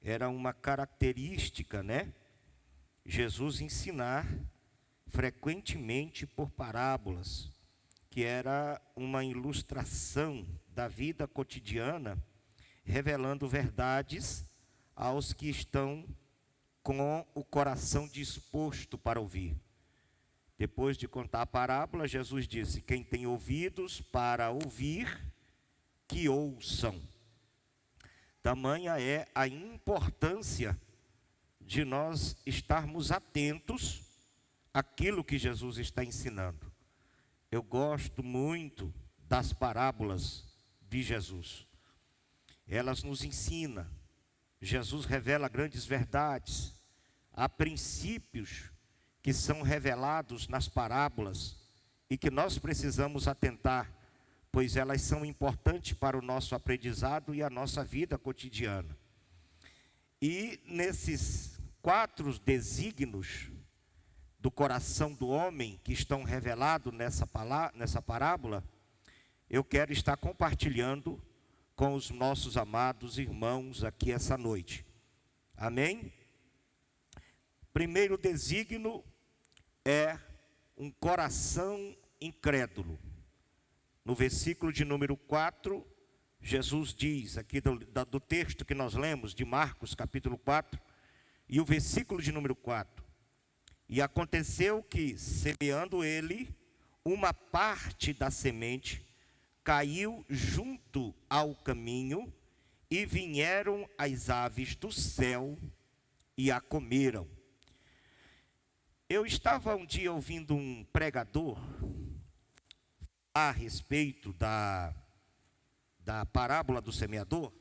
Era uma característica, né? Jesus ensinar frequentemente por parábolas, que era uma ilustração da vida cotidiana, revelando verdades aos que estão com o coração disposto para ouvir. Depois de contar a parábola, Jesus disse: quem tem ouvidos para ouvir, que ouçam. Tamanha é a importância de nós estarmos atentos àquilo que Jesus está ensinando. Eu gosto muito das parábolas de Jesus. Elas nos ensinam. Jesus revela grandes verdades. Há princípios que são revelados nas parábolas e que nós precisamos atentar, pois elas são importantes para o nosso aprendizado e a nossa vida cotidiana. E nesses 4 desígnios do coração do homem que estão revelados nessa parábola, eu quero estar compartilhando com os nossos amados irmãos aqui essa noite. Amém? Primeiro desígnio é um coração incrédulo. No versículo de número 4, Jesus diz, aqui do texto que nós lemos, de Marcos capítulo 4, e o versículo de número 4. E aconteceu que, semeando ele, uma parte da semente caiu junto ao caminho, e vieram as aves do céu e a comeram. Eu estava um dia ouvindo um pregador a respeito da parábola do semeador.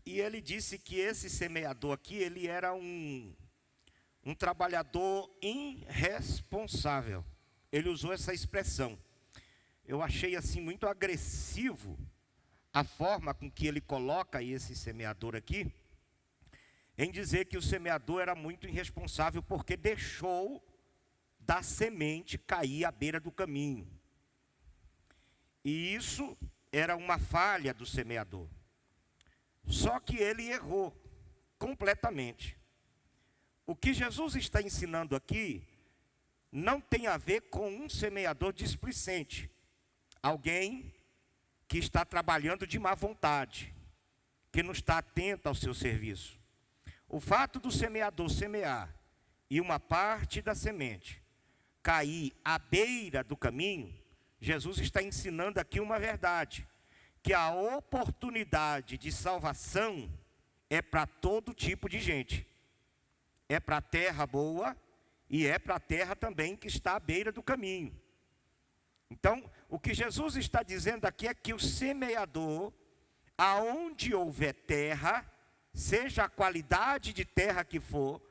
E ele disse que esse semeador aqui, ele era um trabalhador irresponsável. Ele usou essa expressão. Eu achei assim muito agressivo a forma com que ele coloca esse semeador aqui, em dizer que o semeador era muito irresponsável porque deixou da semente cair à beira do caminho. E isso era uma falha do semeador. Só que ele errou completamente. O que Jesus está ensinando aqui não tem a ver com um semeador displicente, alguém que está trabalhando de má vontade, que não está atento ao seu serviço. O fato do semeador semear e uma parte da semente cair à beira do caminho, Jesus está ensinando aqui uma verdade, que a oportunidade de salvação é para todo tipo de gente. É para a terra boa e é para a terra também que está à beira do caminho. Então, o que Jesus está dizendo aqui é que o semeador, aonde houver terra, seja a qualidade de terra que for,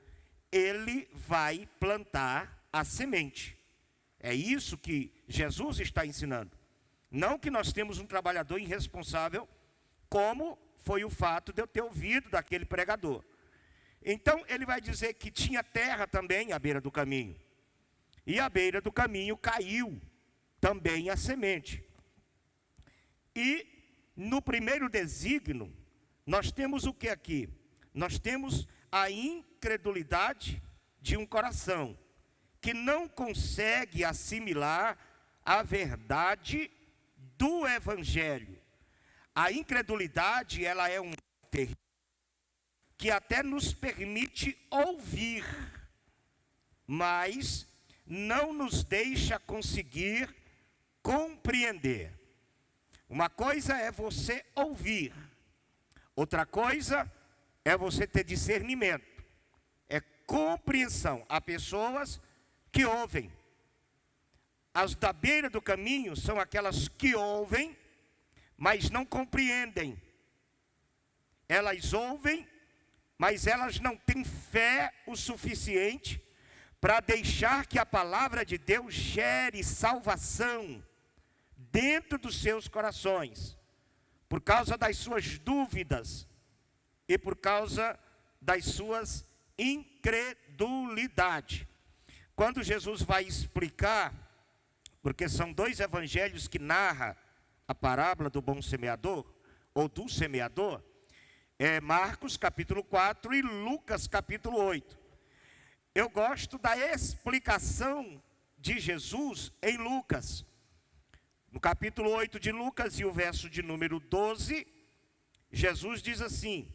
ele vai plantar a semente. É isso que Jesus está ensinando. Não que nós temos um trabalhador irresponsável, como foi o fato de eu ter ouvido daquele pregador. Então, ele vai dizer que tinha terra também à beira do caminho. E à beira do caminho caiu também a semente. E no primeiro desígnio, nós temos o que aqui? Nós temos a incredulidade de um coração que não consegue assimilar a verdade do Evangelho. A incredulidade, ela é um terreno que até nos permite ouvir, mas não nos deixa conseguir compreender. Uma coisa é você ouvir, outra coisa é você ter discernimento, é compreensão. Há pessoas que ouvem. As da beira do caminho são aquelas que ouvem, mas não compreendem. Elas ouvem, mas elas não têm fé o suficiente para deixar que a palavra de Deus gere salvação dentro dos seus corações, por causa das suas dúvidas e por causa das suas incredulidade. Quando Jesus vai explicar, porque são 2 evangelhos que narram a parábola do bom semeador, ou do semeador, é Marcos capítulo 4 e Lucas capítulo 8. Eu gosto da explicação de Jesus em Lucas. No capítulo 8 de Lucas e o verso de número 12, Jesus diz assim,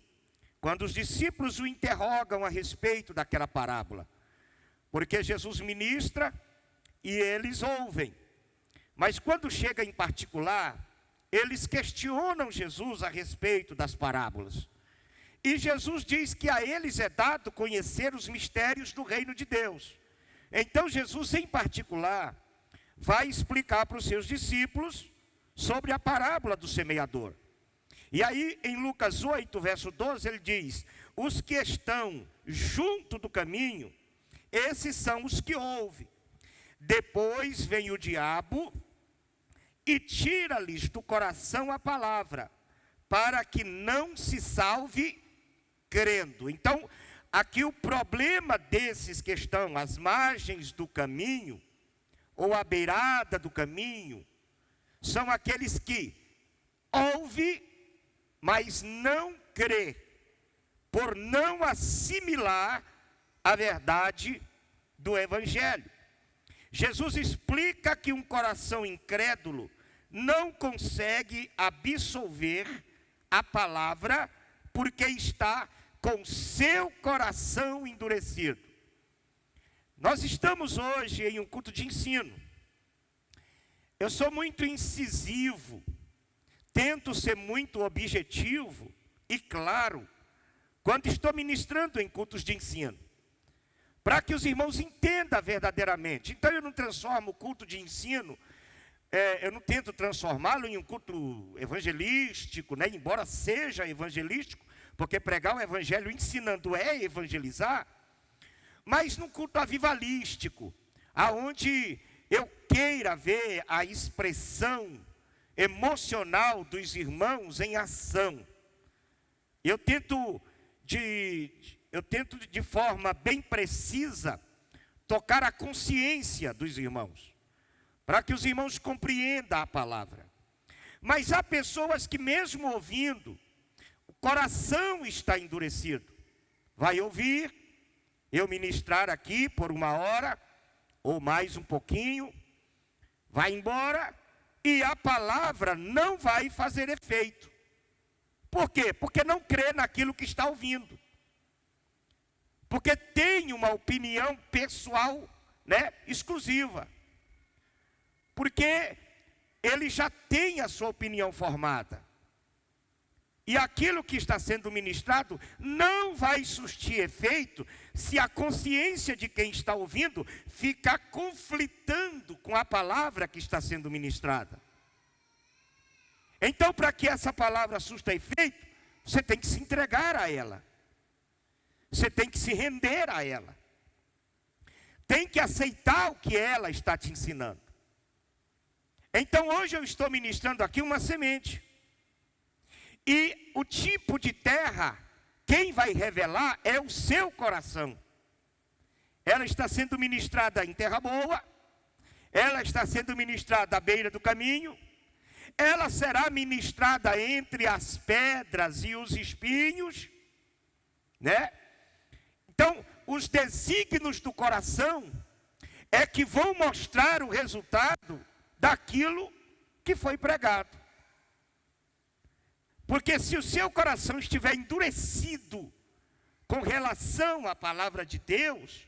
quando os discípulos o interrogam a respeito daquela parábola, porque Jesus ministra e eles ouvem, mas quando chega em particular, eles questionam Jesus a respeito das parábolas. E Jesus diz que a eles é dado conhecer os mistérios do reino de Deus. Então Jesus, em particular, vai explicar para os seus discípulos sobre a parábola do semeador. E aí, em Lucas 8, verso 12, ele diz, os que estão junto do caminho, esses são os que ouvem. Depois vem o diabo e tira-lhes do coração a palavra, para que não se salve crendo. Então, aqui o problema desses que estão às margens do caminho, ou à beirada do caminho, são aqueles que ouvem, mas não crê, por não assimilar a verdade do Evangelho. Jesus explica que um coração incrédulo não consegue absolver a palavra, porque está com seu coração endurecido. Nós estamos hoje em um culto de ensino. Eu sou muito incisivo, tento ser muito objetivo e claro, quando estou ministrando em cultos de ensino, para que os irmãos entendam verdadeiramente. Então eu não transformo o culto de ensino, eu não tento transformá-lo em um culto evangelístico, né? Embora seja evangelístico, porque pregar o evangelho ensinando é evangelizar, mas num culto avivalístico, aonde eu queira ver a expressão emocional dos irmãos em ação. Eu tento de forma bem precisa tocar a consciência dos irmãos, para que os irmãos compreendam a palavra. Mas há pessoas que mesmo ouvindo, o coração está endurecido. Vai ouvir eu ministrar aqui por 1 hora, ou mais um pouquinho, vai embora, e a palavra não vai fazer efeito. Por quê? Porque não crê naquilo que está ouvindo. Porque tem uma opinião pessoal, né, exclusiva. Porque ele já tem a sua opinião formada. E aquilo que está sendo ministrado não vai surtir efeito se a consciência de quem está ouvindo ficar conflitando com a palavra que está sendo ministrada. Então, para que essa palavra surta efeito, você tem que se entregar a ela. Você tem que se render a ela. Tem que aceitar o que ela está te ensinando. Então, hoje eu estou ministrando aqui uma semente. E o tipo de terra, quem vai revelar é o seu coração. Ela está sendo ministrada em terra boa, ela está sendo ministrada à beira do caminho, ela será ministrada entre as pedras e os espinhos, né? Então, os desígnios do coração é que vão mostrar o resultado daquilo que foi pregado. Porque se o seu coração estiver endurecido com relação à palavra de Deus,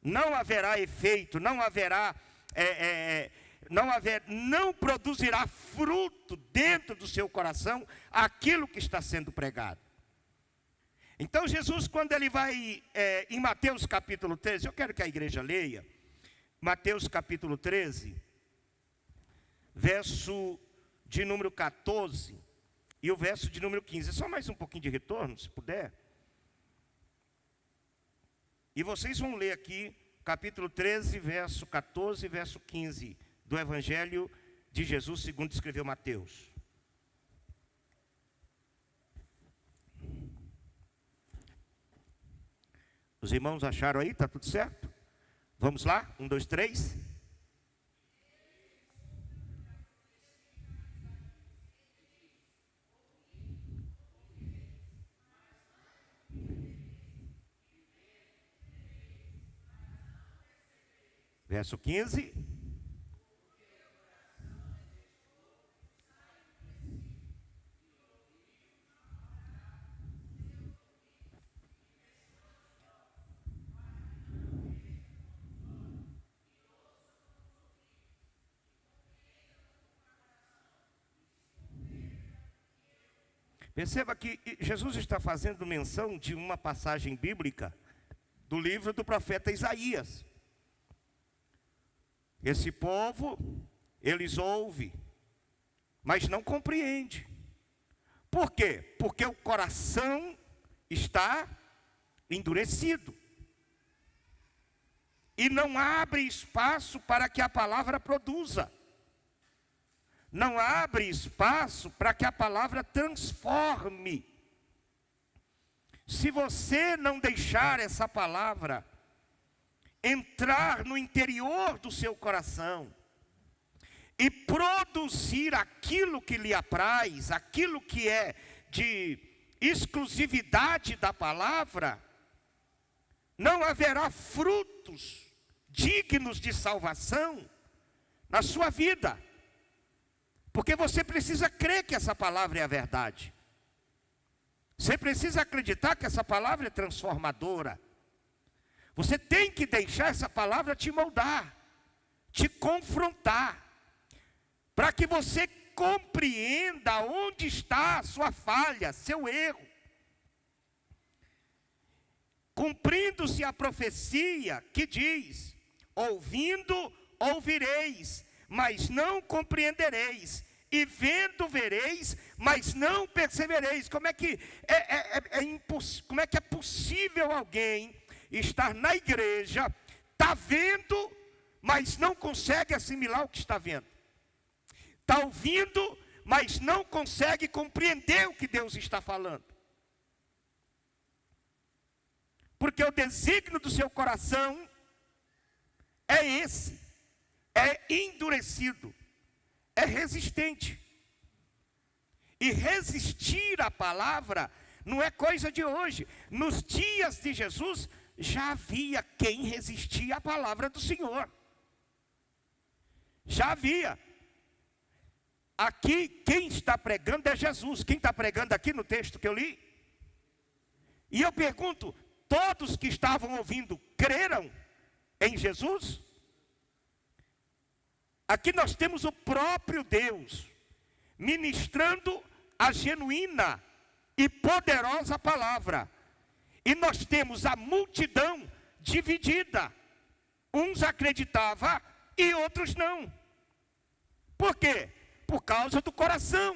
não haverá efeito, não produzirá fruto dentro do seu coração aquilo que está sendo pregado. Então Jesus, quando ele vai em Mateus capítulo 13, eu quero que a igreja leia, Mateus capítulo 13, verso de número 14 e o verso de número 15. Só mais um pouquinho de retorno, se puder. E vocês vão ler aqui, capítulo 13, verso 14 e verso 15, do Evangelho de Jesus, segundo escreveu Mateus. Os irmãos acharam aí? Está tudo certo? Vamos lá? 1, 2, 3. Verso 15. Perceba que Jesus está fazendo menção de uma passagem bíblica do livro do profeta Isaías. Esse povo, eles ouvem, mas não compreendem. Por quê? Porque o coração está endurecido. E não abre espaço para que a palavra produza. Não abre espaço para que a palavra transforme. Se você não deixar essa palavra entrar no interior do seu coração e produzir aquilo que lhe apraz, aquilo que é de exclusividade da palavra, não haverá frutos dignos de salvação na sua vida. Porque você precisa crer que essa palavra é a verdade. Você precisa acreditar que essa palavra é transformadora. Você tem que deixar essa palavra te moldar, te confrontar, para que você compreenda onde está a sua falha, seu erro. Cumprindo-se a profecia que diz: ouvindo, ouvireis, mas não compreendereis, e vendo vereis, mas não percebereis. Como é que é possível alguém estar na igreja, está vendo, mas não consegue assimilar o que está vendo? Está ouvindo, mas não consegue compreender o que Deus está falando. Porque o desígnio do seu coração é esse. É endurecido, é resistente. E resistir à palavra não é coisa de hoje. Nos dias de Jesus, já havia quem resistia à palavra do Senhor. Já havia. Aqui, quem está pregando é Jesus. Quem está pregando aqui no texto que eu li? E eu pergunto, todos que estavam ouvindo creram em Jesus? Aqui nós temos o próprio Deus ministrando a genuína e poderosa palavra. E nós temos a multidão dividida. Uns acreditavam e outros não. Por quê? Por causa do coração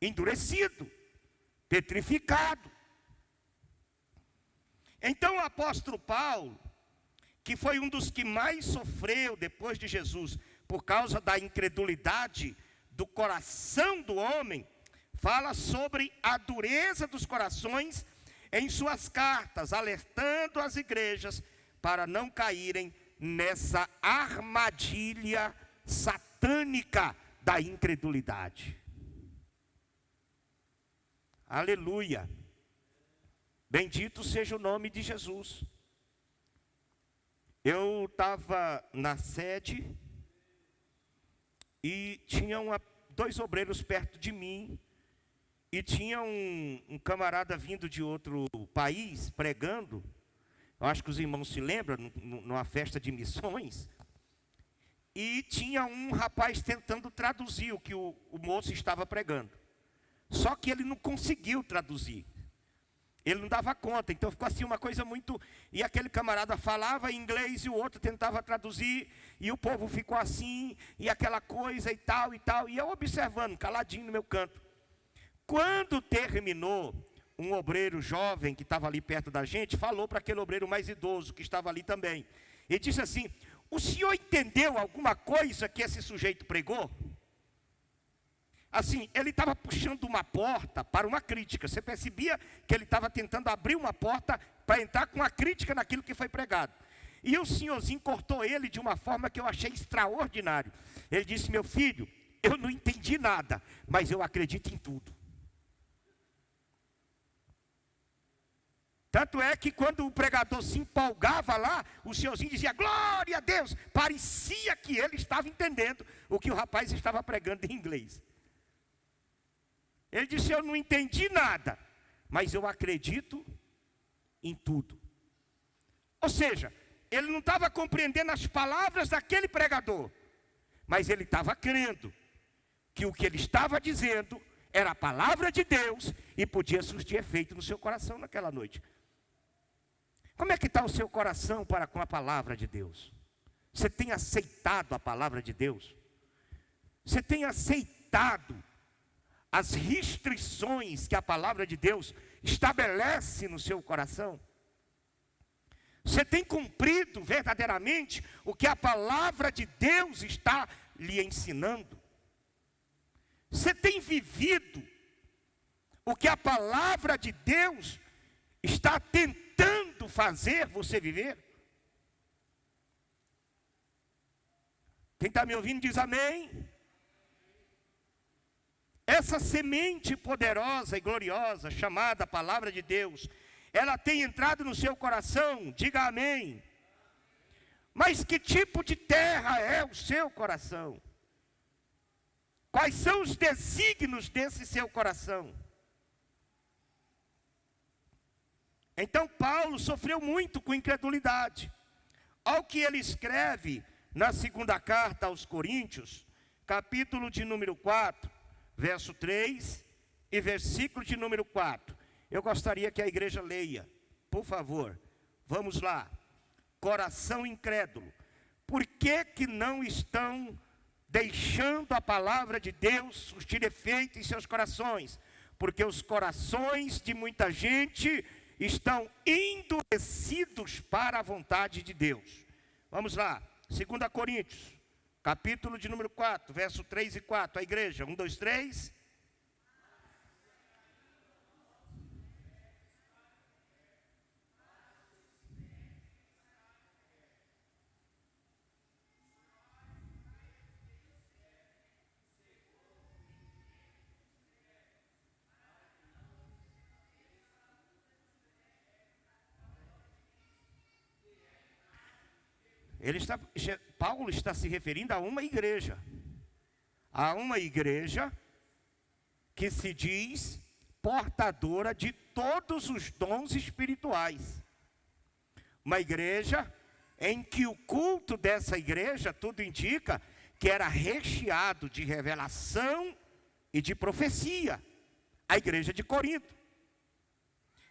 endurecido, petrificado. Então o apóstolo Paulo, que foi um dos que mais sofreu depois de Jesus, por causa da incredulidade do coração do homem, fala sobre a dureza dos corações em suas cartas, alertando as igrejas para não caírem nessa armadilha satânica da incredulidade. Aleluia! Bendito seja o nome de Jesus. Eu estava na sede e tinha dois obreiros perto de mim, e tinha um camarada vindo de outro país pregando. Eu acho que os irmãos se lembram, numa festa de missões. E tinha um rapaz tentando traduzir o que o moço estava pregando. Só que ele não conseguiu traduzir. Ele não dava conta, então ficou assim uma coisa muito... E aquele camarada falava em inglês e o outro tentava traduzir, e o povo ficou assim, e aquela coisa e tal, e eu observando, caladinho no meu canto. Quando terminou, um obreiro jovem que estava ali perto da gente, falou para aquele obreiro mais idoso que estava ali também. Ele disse assim: o senhor entendeu alguma coisa que esse sujeito pregou? Assim, ele estava puxando uma porta para uma crítica. Você percebia que ele estava tentando abrir uma porta para entrar com uma crítica naquilo que foi pregado. E o senhorzinho cortou ele de uma forma que eu achei extraordinário. Ele disse: meu filho, eu não entendi nada, mas eu acredito em tudo. Tanto é que quando o pregador se empolgava lá, o senhorzinho dizia, glória a Deus. Parecia que ele estava entendendo o que o rapaz estava pregando em inglês. Ele disse, eu não entendi nada, mas eu acredito em tudo. Ou seja, ele não estava compreendendo as palavras daquele pregador, mas ele estava crendo que o que ele estava dizendo era a palavra de Deus e podia surtir efeito no seu coração naquela noite. Como é que está o seu coração para com a palavra de Deus? Você tem aceitado a palavra de Deus? Você tem aceitado as restrições que a palavra de Deus estabelece no seu coração? Você tem cumprido verdadeiramente o que a palavra de Deus está lhe ensinando? Você tem vivido o que a palavra de Deus está tentando fazer você viver? Quem está me ouvindo diz amém. Essa semente poderosa e gloriosa chamada palavra de Deus, ela tem entrado no seu coração, diga amém. Mas que tipo de terra é o seu coração? Quais são os desígnios desse seu coração? Então Paulo sofreu muito com incredulidade. Ao que ele escreve na segunda carta aos Coríntios, capítulo de número 4, verso 3 e versículo de número 4. Eu gostaria que a igreja leia, por favor. Vamos lá. Coração incrédulo, por que não estão deixando a palavra de Deus surtir efeito em seus corações? Porque os corações de muita gente estão endurecidos para a vontade de Deus. Vamos lá, 2 Coríntios, capítulo de número 4, verso 3 e 4, a igreja, 1, 2, 3. Paulo está se referindo a uma igreja que se diz portadora de todos os dons espirituais. Uma igreja em que o culto dessa igreja, tudo indica, que era recheado de revelação e de profecia. A igreja de Corinto.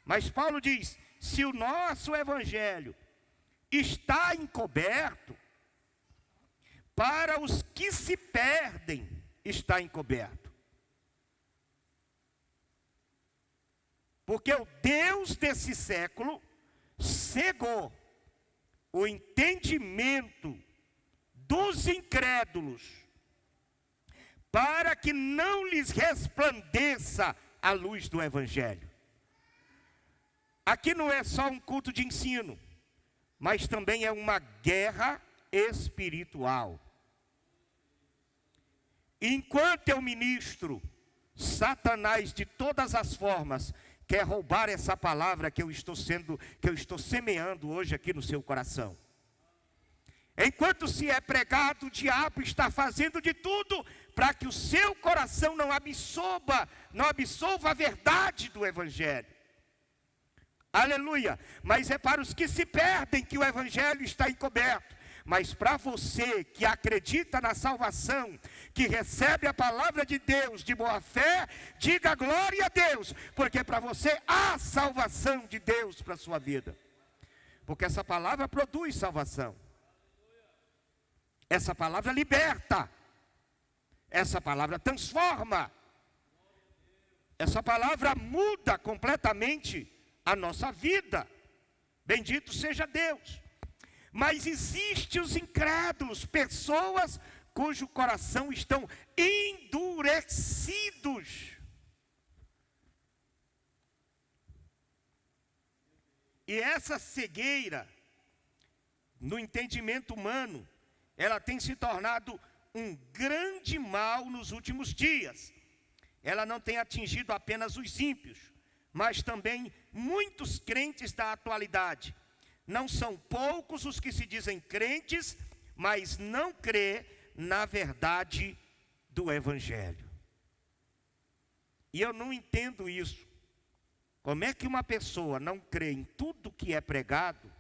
Mas Paulo diz, se o nosso evangelho está encoberto, para os que se perdem, está encoberto. Porque o Deus desse século cegou o entendimento dos incrédulos, para que não lhes resplandeça a luz do evangelho. Aqui não é só um culto de ensino, mas também é uma guerra espiritual. Enquanto eu ministro, Satanás de todas as formas quer roubar essa palavra que eu estou semeando hoje aqui no seu coração. Enquanto se é pregado, o diabo está fazendo de tudo para que o seu coração não absorva a verdade do evangelho. Aleluia, mas é para os que se perdem que o evangelho está encoberto. Mas para você que acredita na salvação, que recebe a palavra de Deus de boa fé, diga glória a Deus, porque para você há salvação de Deus para a sua vida. Porque essa palavra produz salvação. Essa palavra liberta. Essa palavra transforma. Essa palavra muda completamente a nossa vida. Bendito seja Deus. Mas existem os incrédulos, pessoas cujo coração estão endurecidos. E essa cegueira, no entendimento humano, ela tem se tornado um grande mal nos últimos dias. Ela não tem atingido apenas os ímpios, mas também muitos crentes da atualidade. Não são poucos os que se dizem crentes, mas não crê na verdade do Evangelho. E eu não entendo isso. Como é que uma pessoa não crê em tudo que é pregado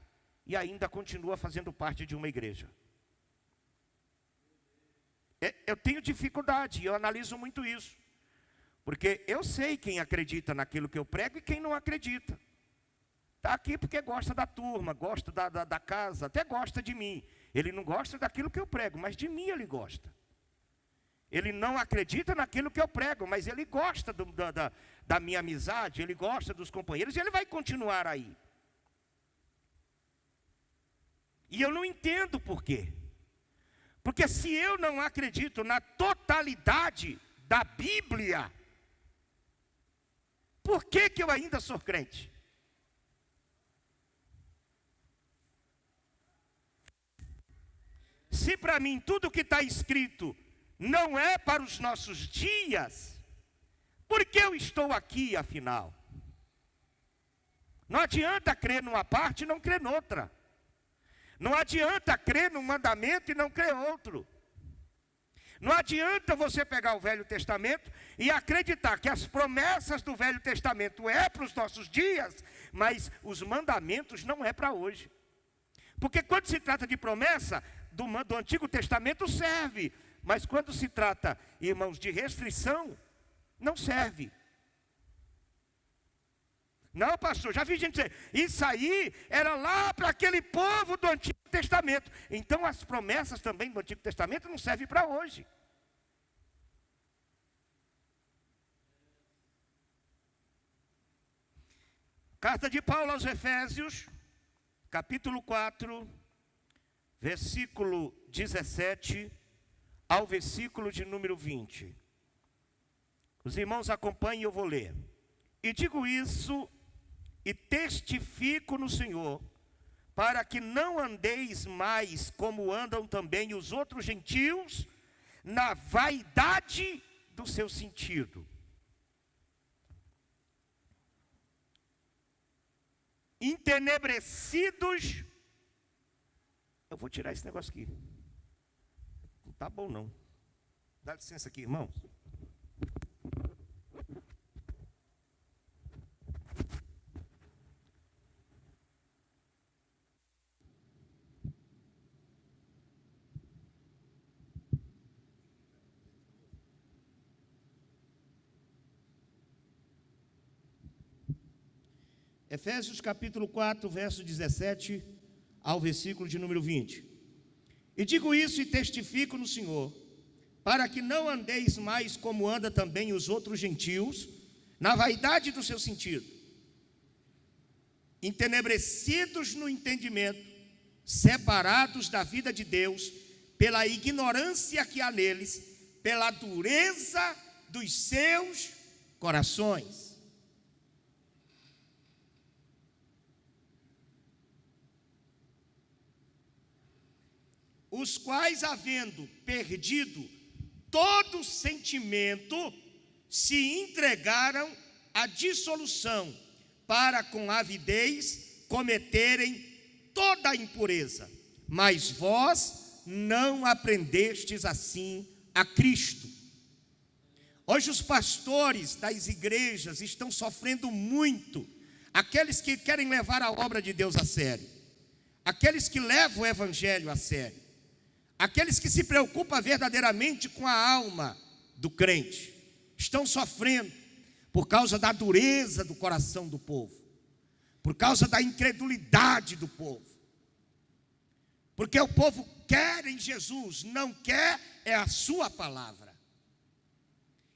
e ainda continua fazendo parte de uma igreja? Eu tenho dificuldade, eu analiso muito isso. Porque eu sei quem acredita naquilo que eu prego e quem não acredita. Está aqui porque gosta da turma, gosta da casa, até gosta de mim. Ele não gosta daquilo que eu prego, mas de mim ele gosta. Ele não acredita naquilo que eu prego, mas ele gosta da minha amizade, ele gosta dos companheiros, e ele vai continuar aí. E eu não entendo por quê. Porque se eu não acredito na totalidade da Bíblia, por que que eu ainda sou crente? Se para mim tudo que está escrito não é para os nossos dias, por que eu estou aqui afinal? Não adianta crer numa parte e não crer noutra. Não adianta crer num mandamento e não crer outro. Não adianta você pegar o Velho Testamento e acreditar que as promessas do Velho Testamento é para os nossos dias, mas os mandamentos não é para hoje. Porque quando se trata de promessa, do Antigo Testamento serve, mas quando se trata, irmãos, de restrição, não serve. Não, pastor, já vi gente dizer, isso aí era lá para aquele povo do Antigo Testamento. Então as promessas também do Antigo Testamento não servem para hoje. Carta de Paulo aos Efésios, capítulo 4, versículo 17 ao versículo de número 20. Os irmãos acompanhem, eu vou ler. E digo isso e testifico no Senhor, para que não andeis mais como andam também os outros gentios, na vaidade do seu sentido. Entenebrecidos. Eu vou tirar esse negócio aqui. Não está bom não. Dá licença aqui, irmão. Efésios capítulo 4, verso 17 ao versículo de número 20. E digo isso e testifico no Senhor, para que não andeis mais como anda também os outros gentios, na vaidade do seu sentido, entenebrecidos no entendimento, separados da vida de Deus, pela ignorância que há neles, pela dureza dos seus corações. Os quais, havendo perdido todo sentimento, se entregaram à dissolução, para com avidez cometerem toda a impureza. Mas vós não aprendestes assim a Cristo. Hoje os pastores das igrejas estão sofrendo muito, aqueles que querem levar a obra de Deus a sério, aqueles que levam o evangelho a sério, aqueles que se preocupam verdadeiramente com a alma do crente, estão sofrendo por causa da dureza do coração do povo, por causa da incredulidade do povo, porque o povo quer em Jesus, não quer é a sua palavra.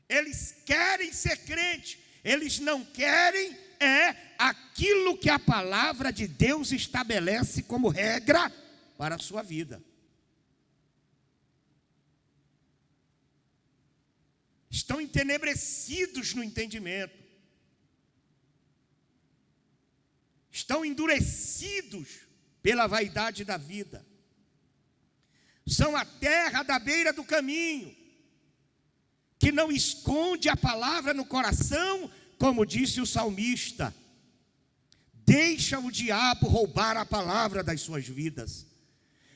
Eles querem ser crente, eles não querem é aquilo que a palavra de Deus estabelece como regra para a sua vida. Estão entenebrecidos no entendimento, estão endurecidos pela vaidade da vida, são a terra da beira do caminho, que não esconde a palavra no coração como disse o salmista, deixa o diabo roubar a palavra das suas vidas.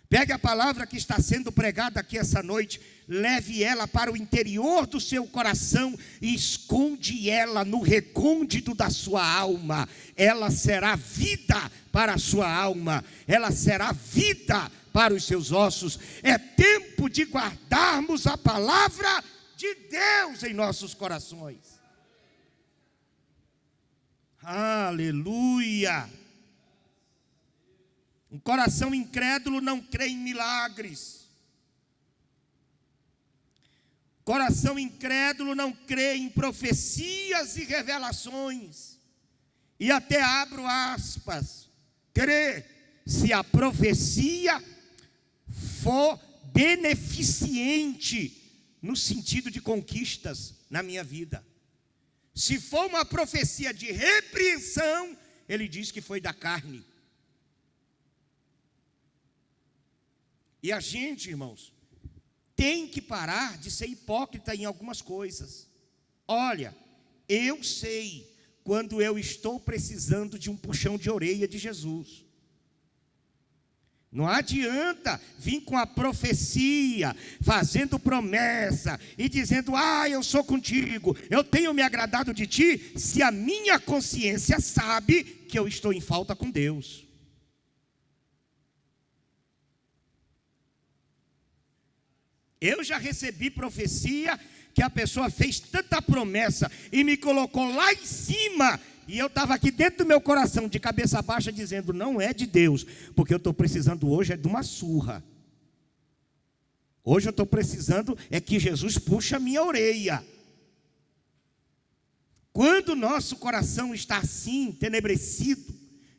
Pegue a palavra que está sendo pregada aqui essa noite, leve ela para o interior do seu coração e esconde ela no recôndito da sua alma. Ela será vida para a sua alma, ela será vida para os seus ossos. É tempo de guardarmos a palavra de Deus em nossos corações. Aleluia! Um coração incrédulo não crê em milagres. Coração incrédulo não crê em profecias e revelações. E até abro aspas, crê se a profecia for beneficente no sentido de conquistas na minha vida. Se for uma profecia de repreensão, ele diz que foi da carne. E a gente, irmãos, tem que parar de ser hipócrita em algumas coisas. Olha, eu sei quando eu estou precisando de um puxão de orelha de Jesus. Não adianta vir com a profecia, fazendo promessa e dizendo, eu sou contigo, eu tenho me agradado de ti, se a minha consciência sabe que eu estou em falta com Deus. Eu já recebi profecia que a pessoa fez tanta promessa e me colocou lá em cima, e eu estava aqui dentro do meu coração, de cabeça baixa, dizendo, não é de Deus, porque eu estou precisando hoje de uma surra. Hoje eu estou precisando que Jesus puxe a minha orelha. Quando o nosso coração está assim, tenebrecido,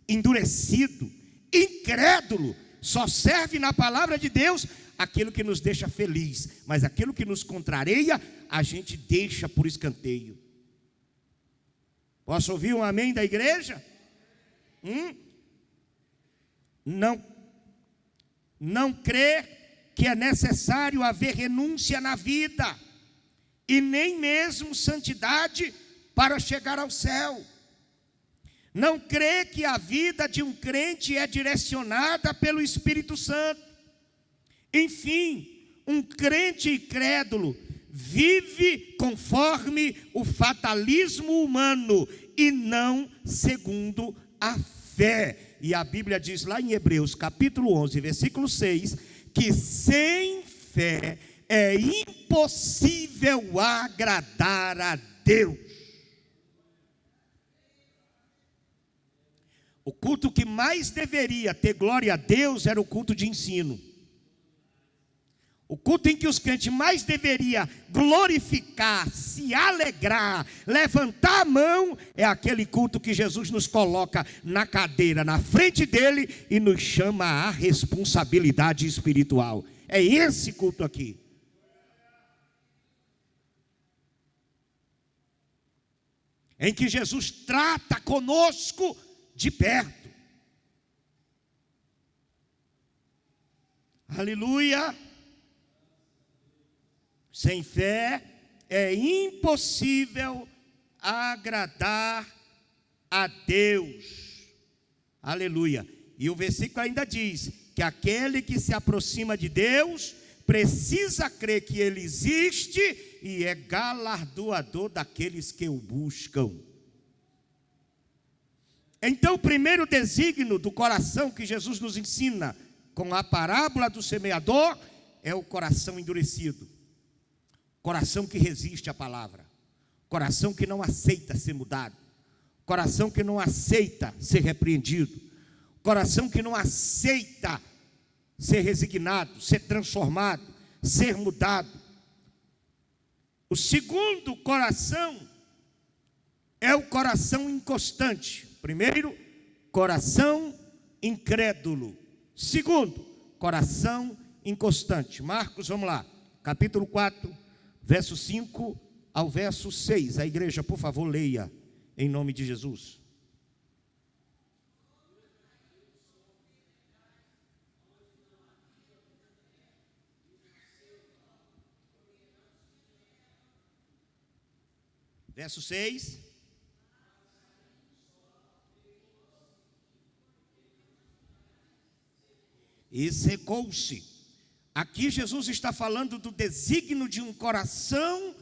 endurecido, incrédulo, só serve na palavra de Deus aquilo que nos deixa feliz, mas aquilo que nos contraria, a gente deixa por escanteio. Posso ouvir um amém da igreja? Não crê que é necessário haver renúncia na vida, e nem mesmo santidade para chegar ao céu. Não crê que a vida de um crente é direcionada pelo Espírito Santo. Enfim, um crente incrédulo vive conforme o fatalismo humano e não segundo a fé. E a Bíblia diz lá em Hebreus capítulo 11, versículo 6, que sem fé é impossível agradar a Deus. O culto que mais deveria ter glória a Deus era o culto de ensino. O culto em que os crentes mais deveriam glorificar, se alegrar, levantar a mão, é aquele culto que Jesus nos coloca na cadeira, na frente dele, e nos chama à responsabilidade espiritual. É esse culto aqui. Em que Jesus trata conosco de perto. Aleluia. Sem fé é impossível agradar a Deus. Aleluia. E o versículo ainda diz que aquele que se aproxima de Deus precisa crer que Ele existe e é galardoador daqueles que o buscam. Então, o primeiro desígnio do coração que Jesus nos ensina com a parábola do semeador é o coração endurecido. Coração que resiste à palavra, coração que não aceita ser mudado, coração que não aceita ser repreendido, coração que não aceita ser resignado, ser transformado, ser mudado. O segundo coração é o coração inconstante. Primeiro, coração incrédulo. Segundo, coração inconstante. Marcos, vamos lá, capítulo 4, verso 5 ao verso 6. A igreja, por favor, leia, em nome de Jesus. Verso 6. e secou-se. Aqui Jesus está falando do desígnio de um coração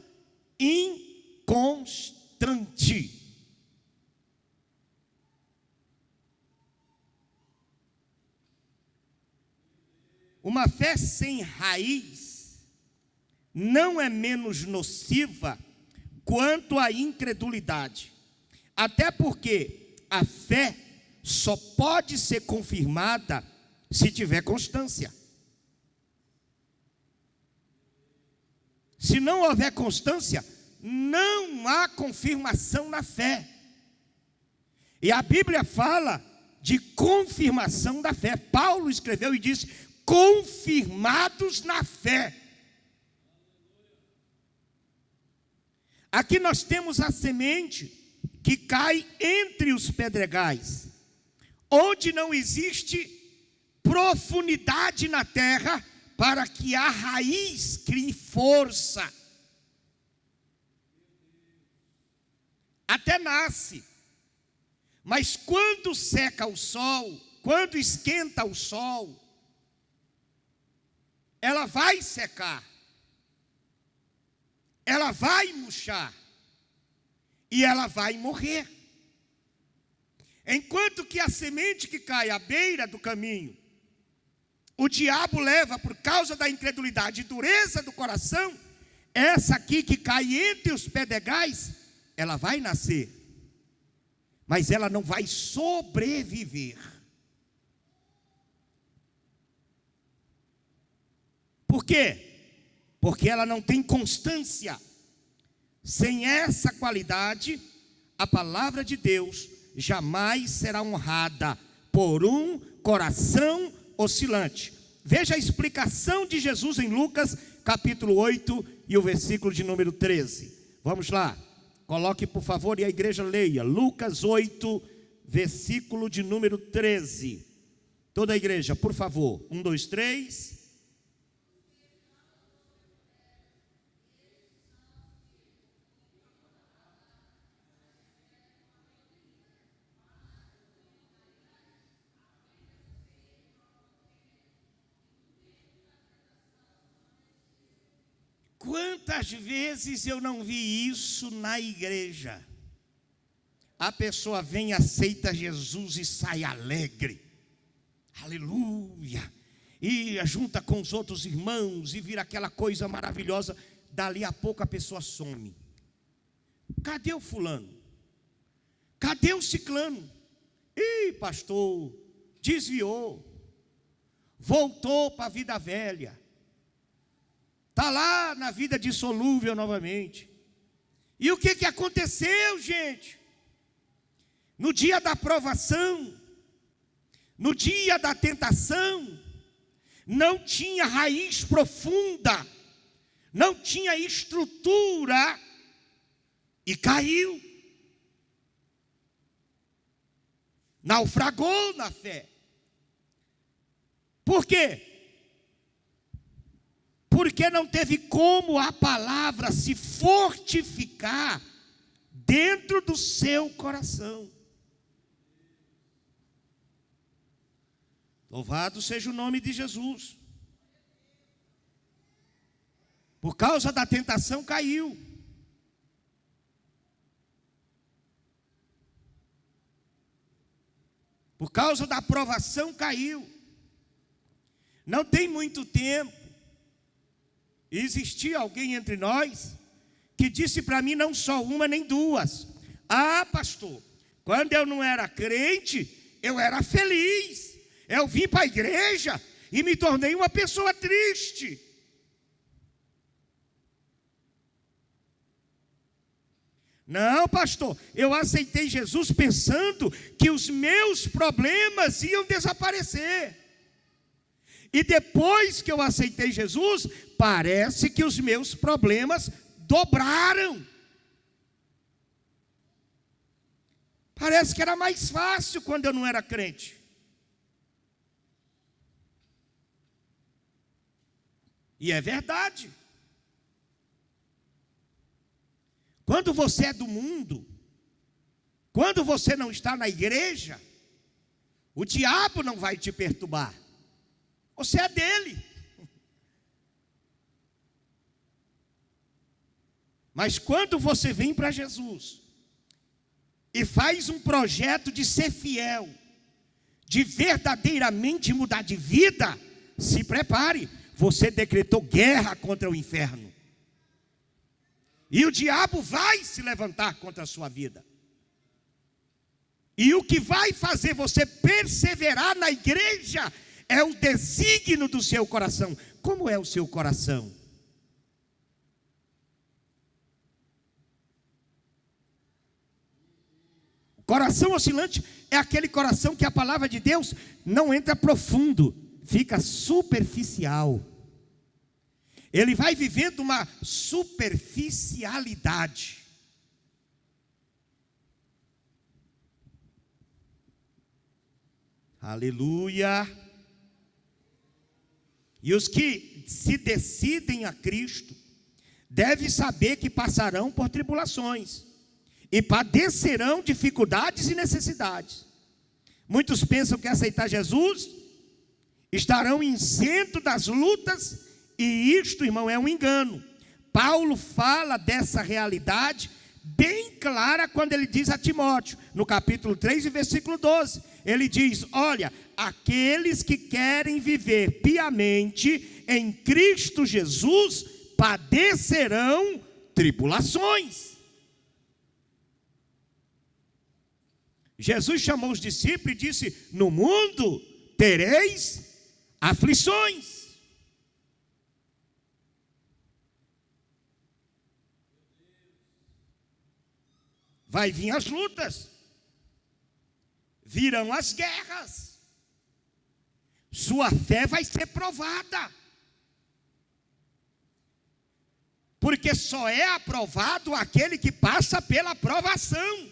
inconstante. Uma fé sem raiz não é menos nociva quanto a incredulidade. Até porque a fé só pode ser confirmada se tiver constância. Se não houver constância, não há confirmação na fé. E a Bíblia fala de confirmação da fé. Paulo escreveu e disse: confirmados na fé. Aqui nós temos a semente que cai entre os pedregais, onde não existe profundidade na terra para que a raiz crie força. Até nasce, mas quando seca o sol, quando esquenta o sol, ela vai secar, ela vai murchar e ela vai morrer. Enquanto que a semente que cai à beira do caminho, o diabo leva por causa da incredulidade e dureza do coração, essa aqui que cai entre os pedregais, ela vai nascer, mas ela não vai sobreviver. Por quê? Porque ela não tem constância. Sem essa qualidade, a palavra de Deus jamais será honrada por um coração oscilante. Veja a explicação de Jesus em Lucas capítulo 8 e o versículo de número 13. Vamos lá, coloque por favor e a igreja leia. Lucas 8, versículo de número 13. Toda a igreja, por favor. 1, 2, 3. Quantas vezes eu não vi isso na igreja? A pessoa vem, aceita Jesus e sai alegre, aleluia, e junta com os outros irmãos e vira aquela coisa maravilhosa. Dali a pouco a pessoa some. Cadê o fulano? Cadê o ciclano? Ih, pastor, desviou, voltou para a vida velha, está lá na vida dissolúvel novamente. E o que aconteceu, gente? No dia da provação, no dia da tentação, não tinha raiz profunda, não tinha estrutura, e caiu, naufragou na fé. Por quê? Porque não teve como a palavra se fortificar dentro do seu coração. Louvado seja o nome de Jesus. Por causa da tentação caiu. Por causa da provação caiu. Não tem muito tempo, existia alguém entre nós que disse para mim não só uma nem duas: ah, pastor, quando eu não era crente, eu era feliz. Eu vim para a igreja e me tornei uma pessoa triste. Não, pastor, eu aceitei Jesus pensando que os meus problemas iam desaparecer. E depois que eu aceitei Jesus, parece que os meus problemas dobraram. Parece que era mais fácil quando eu não era crente. E é verdade. Quando você é do mundo, quando você não está na igreja, o diabo não vai te perturbar. Você é dele. Mas quando você vem para Jesus e faz um projeto de ser fiel, de verdadeiramente mudar de vida, se prepare, você decretou guerra contra o inferno. E o diabo vai se levantar contra a sua vida. E o que vai fazer você perseverar na igreja é o desígnio do seu coração. Como é o seu coração? O coração oscilante é aquele coração que a palavra de Deus não entra profundo, fica superficial. Ele vai vivendo uma superficialidade. Aleluia. E os que se decidem a Cristo devem saber que passarão por tribulações e padecerão dificuldades e necessidades. Muitos pensam que aceitar Jesus estarão isento das lutas, e isto, irmão, é um engano. Paulo fala dessa realidade bem clara quando ele diz a Timóteo, no capítulo 3 e versículo 12, ele diz: olha, aqueles que querem viver piamente em Cristo Jesus padecerão tribulações. Jesus chamou os discípulos e disse: no mundo tereis aflições. Vai vir as lutas, virão as guerras, sua fé vai ser provada, porque só é aprovado aquele que passa pela provação.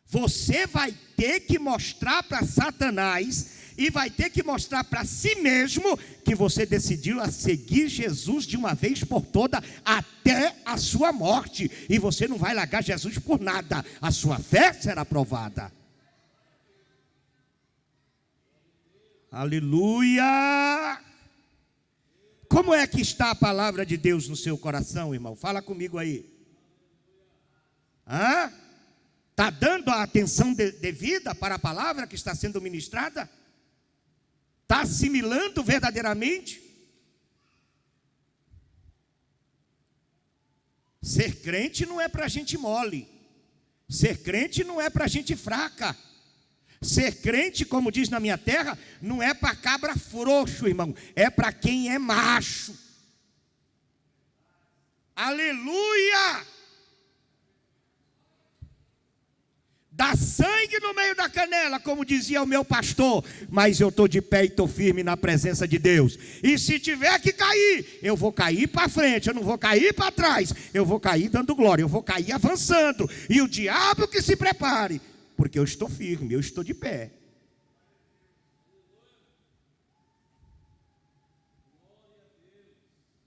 Você vai ter que mostrar para Satanás e vai ter que mostrar para si mesmo que você decidiu a seguir Jesus de uma vez por toda até a sua morte. E você não vai largar Jesus por nada. A sua fé será provada. Aleluia! Como é que está a palavra de Deus no seu coração, irmão? Fala comigo aí. Está dando a atenção devida para a palavra que está sendo ministrada? Está assimilando verdadeiramente? Ser crente não é para gente mole. Ser crente não é para gente fraca. Ser crente, como diz na minha terra, não é para cabra frouxo, irmão. É para quem é macho. Aleluia! Dá sangue no meio da canela, como dizia o meu pastor, mas eu estou de pé e estou firme na presença de Deus. E se tiver que cair, eu vou cair para frente, eu não vou cair para trás, eu vou cair dando glória, eu vou cair avançando. E o diabo que se prepare, porque eu estou firme, eu estou de pé.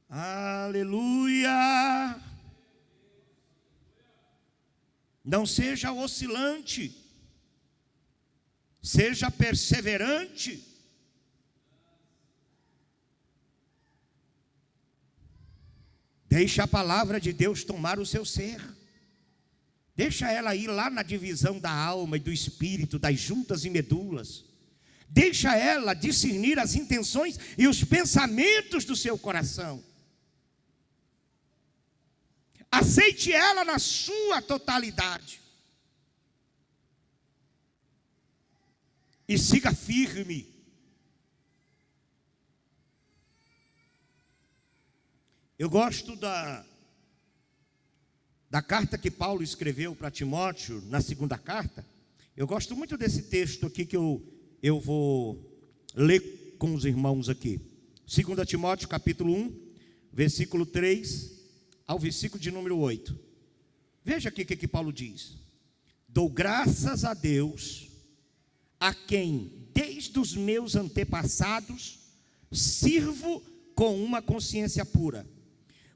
Aleluia! Não seja oscilante, seja perseverante. Deixe a palavra de Deus tomar o seu ser. Deixa ela ir lá na divisão da alma e do espírito, das juntas e medulas. Deixa ela discernir as intenções e os pensamentos do seu coração. Aceite ela na sua totalidade. E siga firme. Eu gosto da carta que Paulo escreveu para Timóteo, na segunda carta. Eu gosto muito desse texto aqui que eu vou ler com os irmãos aqui. 2 Timóteo capítulo 1, versículo 3 ao versículo de número 8. Veja aqui o que Paulo diz: dou graças a Deus, a quem desde os meus antepassados sirvo com uma consciência pura,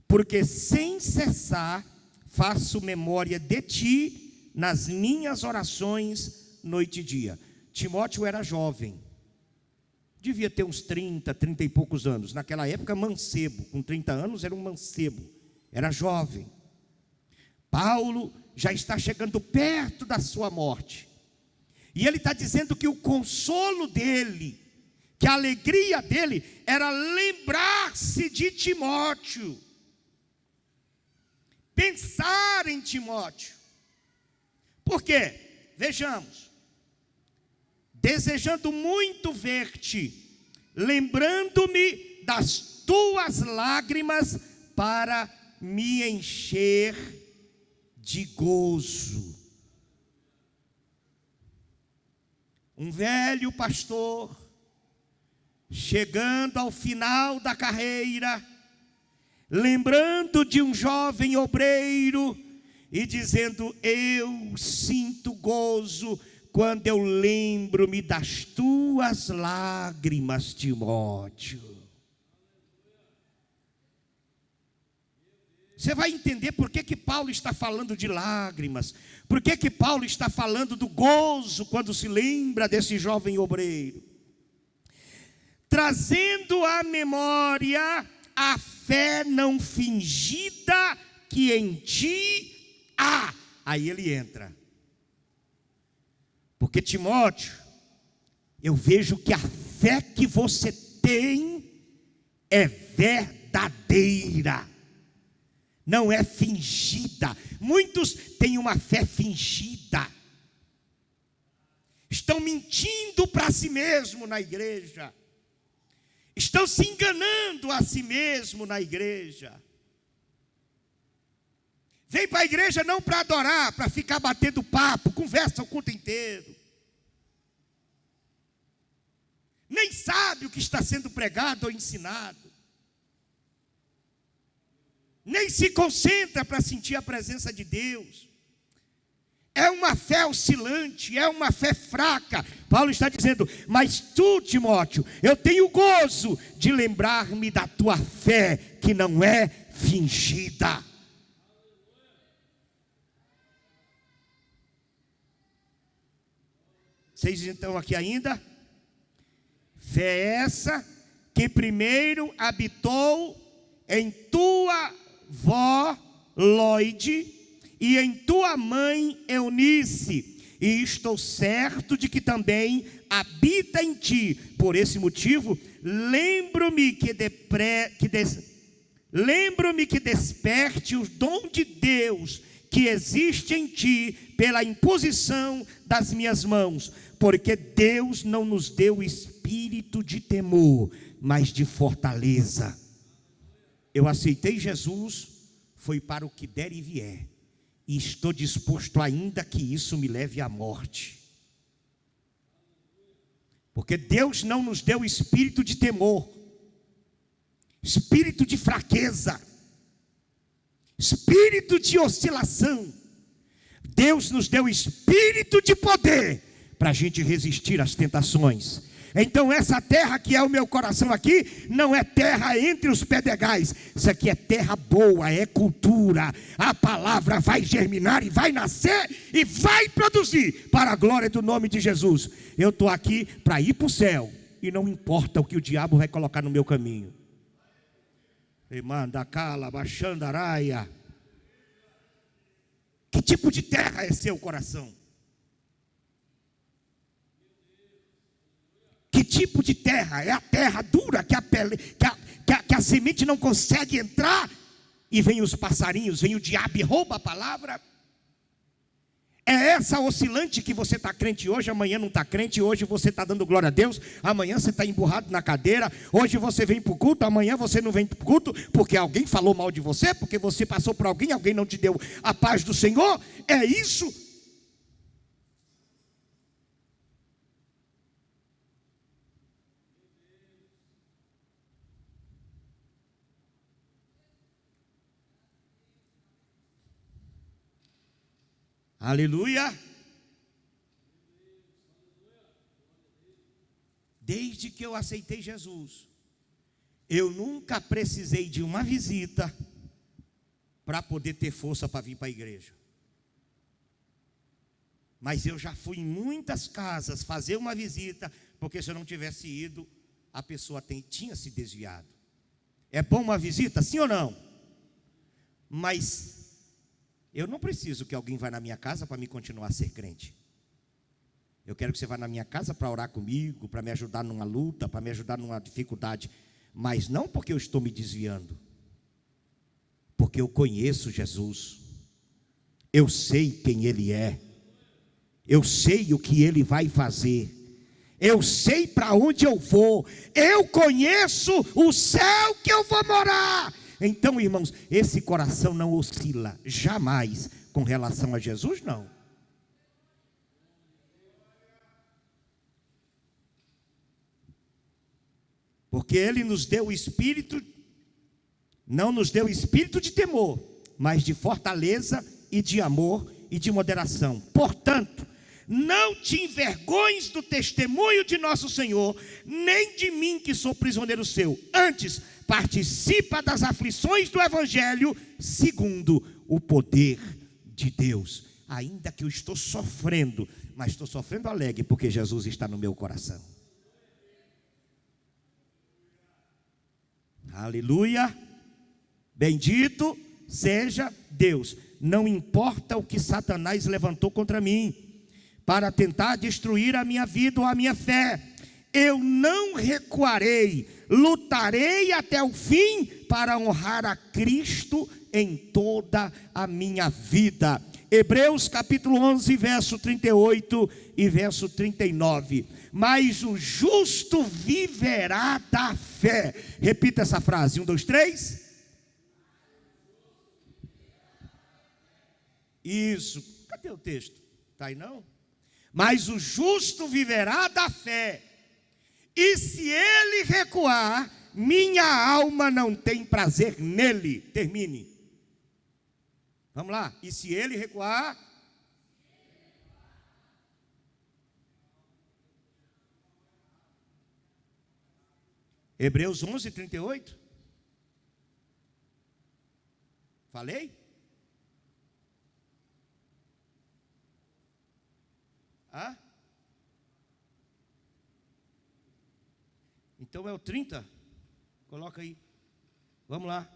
porque sem cessar faço memória de ti nas minhas orações noite e dia. Timóteo era jovem, Devia ter uns 30 e poucos anos. Naquela época, mancebo. Com 30 anos era um mancebo. Era jovem. Paulo já está chegando perto da sua morte. E ele está dizendo que o consolo dele, que a alegria dele, era lembrar-se de Timóteo. Pensar em Timóteo. Por quê? Vejamos. Desejando muito ver-te, lembrando-me das tuas lágrimas para me encher de gozo. Um velho pastor, chegando ao final da carreira, lembrando de um jovem obreiro e dizendo: eu sinto gozo quando eu lembro-me das tuas lágrimas, Timóteo. Você vai entender por que Paulo está falando de lágrimas, por que Paulo está falando do gozo quando se lembra desse jovem obreiro. Trazendo à memória a fé não fingida que em ti há. Aí ele entra. Porque Timóteo, eu vejo que a fé que você tem é verdadeira, não é fingida. Muitos têm uma fé fingida, estão mentindo para si mesmo na igreja, estão se enganando a si mesmo na igreja. Vem para a igreja não para adorar, para ficar batendo papo, conversa o culto inteiro. Nem sabe o que está sendo pregado ou ensinado. Nem se concentra para sentir a presença de Deus. É uma fé oscilante, é uma fé fraca. Paulo está dizendo: mas tu, Timóteo, eu tenho gozo de lembrar-me da tua fé, que não é fingida. Vocês estão aqui ainda? Fé é essa que primeiro habitou em tua vó Lóide e em tua mãe Eunice, e estou certo de que também habita em ti. Por esse motivo, lembro-me que desperte o dom de Deus que existe em ti pela imposição das minhas mãos, porque Deus não nos deu espírito de temor, mas de fortaleza. Eu aceitei Jesus, foi para o que der e vier, e estou disposto ainda que isso me leve à morte. Porque Deus não nos deu espírito de temor, espírito de fraqueza, espírito de oscilação. Deus nos deu espírito de poder para a gente resistir às tentações. Então essa terra que é o meu coração aqui, não é terra entre os pedregais. Isso aqui é terra boa, é cultura. A palavra vai germinar e vai nascer e vai produzir para a glória do nome de Jesus. Eu estou aqui para ir para o céu, e não importa o que o diabo vai colocar no meu caminho. Manda cala, baixando araia. Que tipo de terra é seu coração? Que tipo de terra? É a terra dura que a semente não consegue entrar, e vem os passarinhos, vem o diabo e rouba a palavra? É essa oscilante que você está crente hoje, amanhã não está crente. Hoje você está dando glória a Deus, amanhã você está emburrado na cadeira. Hoje você vem para o culto, amanhã você não vem para o culto, porque alguém falou mal de você, porque você passou por alguém não te deu a paz do Senhor. É isso. Aleluia. Desde que eu aceitei Jesus, eu nunca precisei de uma visita para poder ter força para vir para a igreja. Mas eu já fui em muitas casas fazer uma visita, porque se eu não tivesse ido, a pessoa tinha se desviado. É bom uma visita, sim ou não? Mas eu não preciso que alguém vá na minha casa para me continuar a ser crente. Eu quero que você vá na minha casa para orar comigo, para me ajudar numa luta, para me ajudar numa dificuldade. Mas não porque eu estou me desviando. Porque eu conheço Jesus. Eu sei quem Ele é. Eu sei o que Ele vai fazer. Eu sei para onde eu vou. Eu conheço o céu que eu vou morar. Então, irmãos, esse coração não oscila jamais com relação a Jesus, não. Porque Ele nos deu o espírito, não nos deu espírito de temor, mas de fortaleza e de amor e de moderação. Portanto, não te envergonhes do testemunho de nosso Senhor, nem de mim que sou prisioneiro seu. Antes, participa das aflições do Evangelho, segundo o poder de Deus. Ainda que eu estou sofrendo, mas estou sofrendo alegre, porque Jesus está no meu coração. Aleluia, bendito seja Deus. Não importa o que Satanás levantou contra mim, para tentar destruir a minha vida ou a minha fé, eu não recuarei, lutarei até o fim, para honrar a Cristo em toda a minha vida. Hebreus capítulo 11, verso 38 e verso 39. Mas o justo viverá da fé. Repita essa frase, 1, 2, 3. Isso, cadê o texto? Está aí não? Mas o justo viverá da fé. E se ele recuar, minha alma não tem prazer nele. Termine. Vamos lá. E se ele recuar? Hebreus 11, 38. Falei? Ah? Então é o 30? Coloca aí. Vamos lá.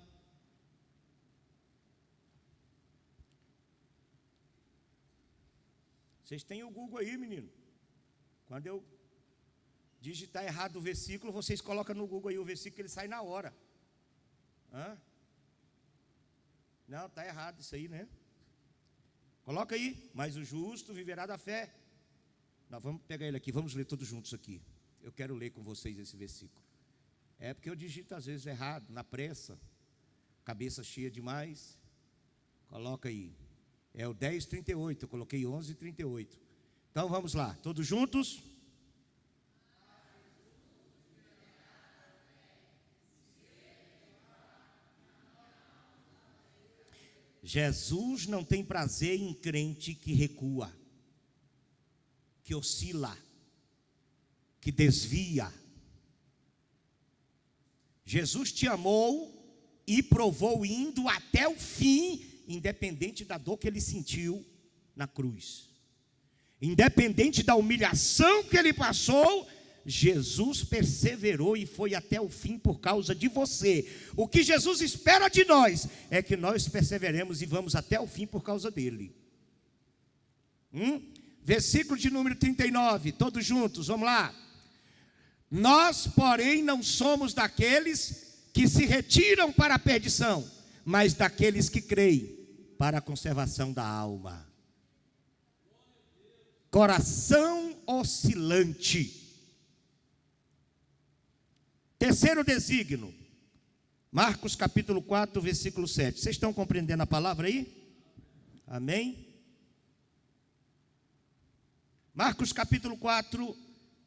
Vocês têm o Google aí, menino. Quando eu digitar errado o versículo, vocês colocam no Google aí o versículo, ele sai na hora. Hã? Não, está errado isso aí, né? Coloca aí. Mas o justo viverá da fé. Nós vamos pegar ele aqui, vamos ler todos juntos aqui. Eu quero ler com vocês esse versículo. É porque eu digito às vezes errado, na pressa, cabeça cheia demais. Coloca aí. É o 10:38, eu coloquei 11:38. Então vamos lá, todos juntos? Jesus não tem prazer em crente que recua, que oscila, que desvia. Jesus te amou e provou indo até o fim, independente da dor que ele sentiu na cruz, independente da humilhação que ele passou. Jesus perseverou e foi até o fim por causa de você. O que Jesus espera de nós é que nós perseveremos e vamos até o fim por causa dele. Versículo de número 39, todos juntos, vamos lá. Nós, porém, não somos daqueles que se retiram para a perdição, mas daqueles que creem para a conservação da alma. Coração oscilante. Terceiro desígnio, Marcos capítulo 4, versículo 7. Vocês estão compreendendo a palavra aí? Amém? Marcos capítulo 4,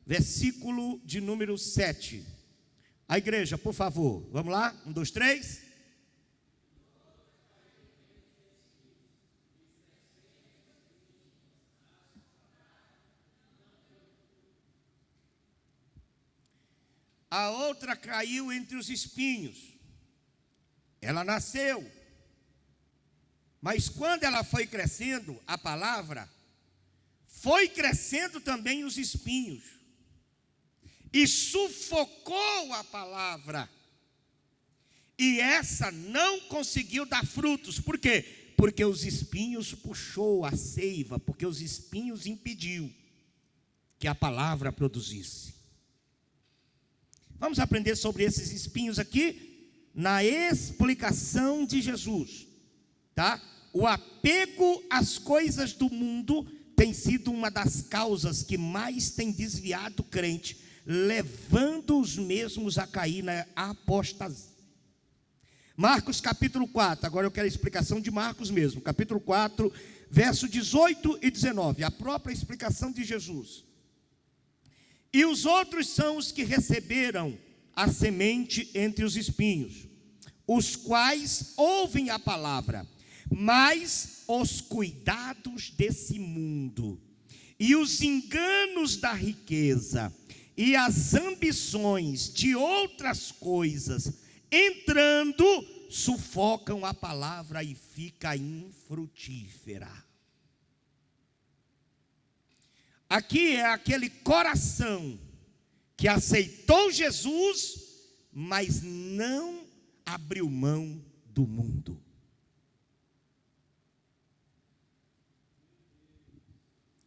versículo de número 7. A igreja, por favor, vamos lá? 1, 2, 3. A outra caiu entre os espinhos. Ela nasceu. Mas quando ela foi crescendo, a palavra, foi crescendo também os espinhos. e sufocou a palavra. E essa não conseguiu dar frutos. Por quê? Porque os espinhos puxou a seiva, porque os espinhos impediu que a palavra produzisse. Vamos aprender sobre esses espinhos aqui na explicação de Jesus, tá? O apego às coisas do mundo tem sido uma das causas que mais tem desviado o crente, levando os mesmos a cair na apostasia. Marcos capítulo 4, agora eu quero a explicação de Marcos mesmo, capítulo 4, verso 18 e 19, a própria explicação de Jesus. E os outros são os que receberam a semente entre os espinhos, os quais ouvem a palavra, mas os cuidados desse mundo, e os enganos da riqueza, e as ambições de outras coisas, entrando, sufocam a palavra e fica infrutífera. Aqui é aquele coração que aceitou Jesus, mas não abriu mão do mundo.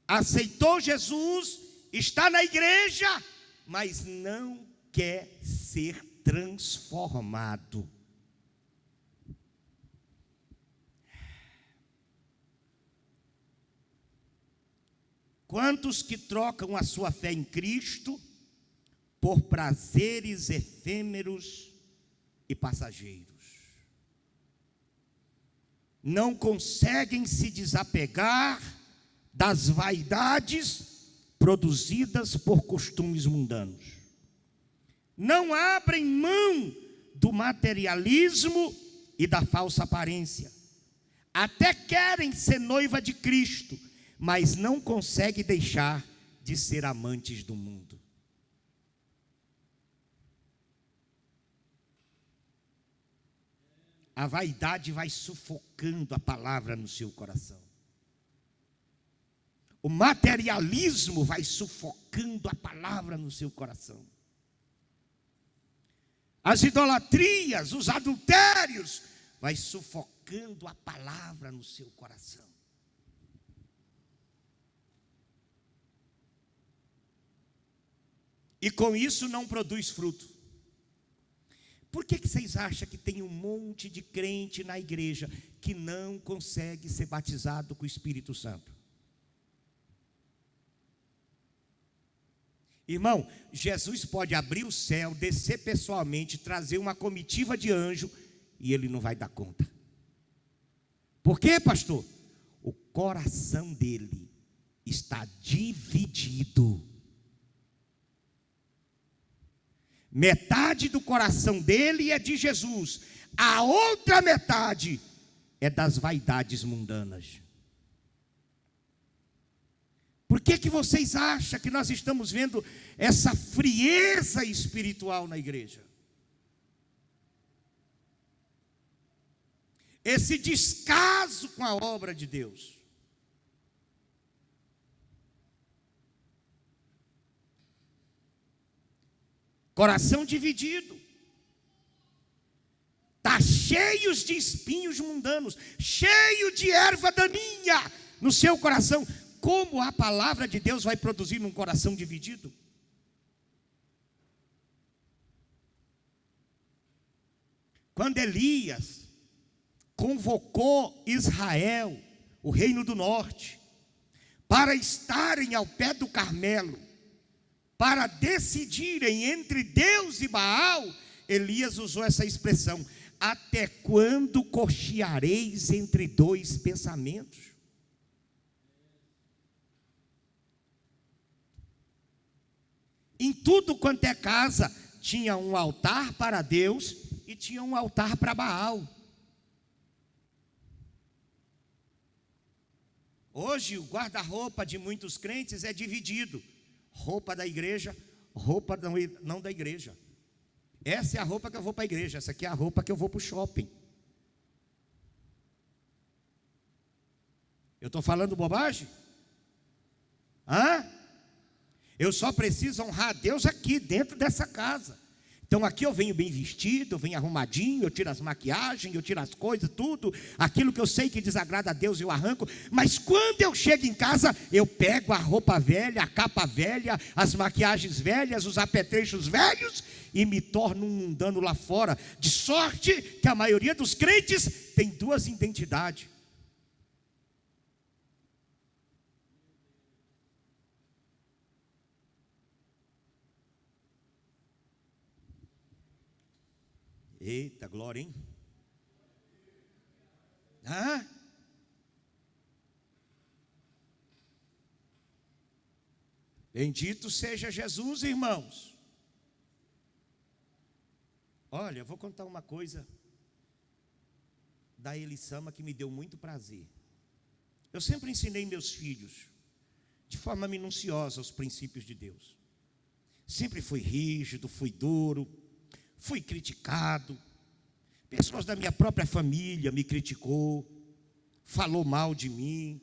Aceitou Jesus, está na igreja, mas não quer ser transformado. Quantos que trocam a sua fé em Cristo por prazeres efêmeros e passageiros? Não conseguem se desapegar das vaidades produzidas por costumes mundanos. Não abrem mão do materialismo e da falsa aparência. Até querem ser noiva de Cristo, mas não conseguem deixar de ser amantes do mundo. A vaidade vai sufocando a palavra no seu coração. O materialismo vai sufocando a palavra no seu coração. As idolatrias, os adultérios, vai sufocando a palavra no seu coração. E com isso não produz fruto. Por que vocês acham que tem um monte de crente na igreja que não consegue ser batizado com o Espírito Santo? Irmão, Jesus pode abrir o céu, descer pessoalmente, trazer uma comitiva de anjo, e ele não vai dar conta. Por quê, pastor? O coração dele está dividido. Metade do coração dele é de Jesus, a outra metade é das vaidades mundanas. Por que vocês acham que nós estamos vendo essa frieza espiritual na igreja? Esse descaso com a obra de Deus. Coração dividido. Está cheio de espinhos mundanos, cheio de erva daninha no seu coração. Como a palavra de Deus vai produzir num coração dividido? Quando Elias convocou Israel, o reino do norte, para estarem ao pé do Carmelo, para decidirem entre Deus e Baal, Elias usou essa expressão: até quando cocheareis entre dois pensamentos? Em tudo quanto é casa, tinha um altar para Deus e tinha um altar para Baal. Hoje o guarda-roupa de muitos crentes é dividido. Roupa da igreja, roupa não da igreja. Essa é a roupa que eu vou para a igreja, essa aqui é a roupa que eu vou para o shopping. Eu estou falando bobagem? Hã? Eu só preciso honrar a Deus aqui, dentro dessa casa. Então aqui eu venho bem vestido, eu venho arrumadinho, eu tiro as maquiagens, eu tiro as coisas, tudo. Aquilo que eu sei que desagrada a Deus eu arranco. Mas quando eu chego em casa, eu pego a roupa velha, a capa velha, as maquiagens velhas, os apetrechos velhos e me torno um mundano lá fora. De sorte que a maioria dos crentes tem duas identidades. Eita, glória, hein? Bendito seja Jesus, irmãos. Olha, eu vou contar uma coisa da Elisama que me deu muito prazer. Eu sempre ensinei meus filhos de forma minuciosa os princípios de Deus. Sempre fui rígido, fui duro, fui criticado. Pessoas da minha própria família me criticou, falou mal de mim,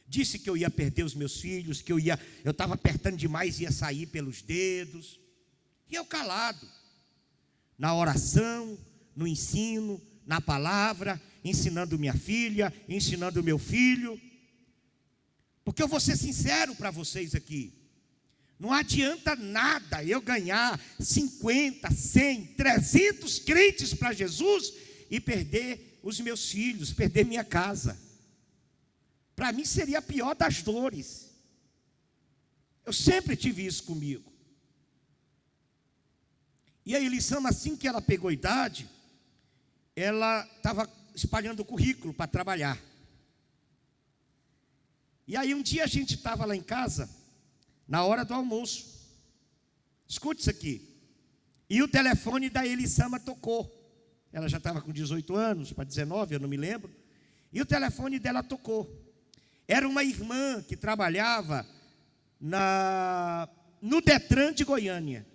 disse que eu ia perder os meus filhos, que eu estava apertando demais e ia sair pelos dedos. E eu calado, na oração, no ensino, na palavra, ensinando minha filha, ensinando meu filho. Porque eu vou ser sincero para vocês aqui. Não adianta nada eu ganhar 50, 100, 300 crentes para Jesus e perder os meus filhos, perder minha casa. Para mim seria a pior das dores. Eu sempre tive isso comigo. E a Elisama, assim que ela pegou idade, ela estava espalhando o currículo para trabalhar. E aí um dia a gente estava lá em casa, na hora do almoço. Escute isso aqui. E o telefone da Elisama tocou. Ela já estava com 18 anos, para 19, eu não me lembro. E o telefone dela tocou. Era uma irmã que trabalhava no Detran de Goiânia.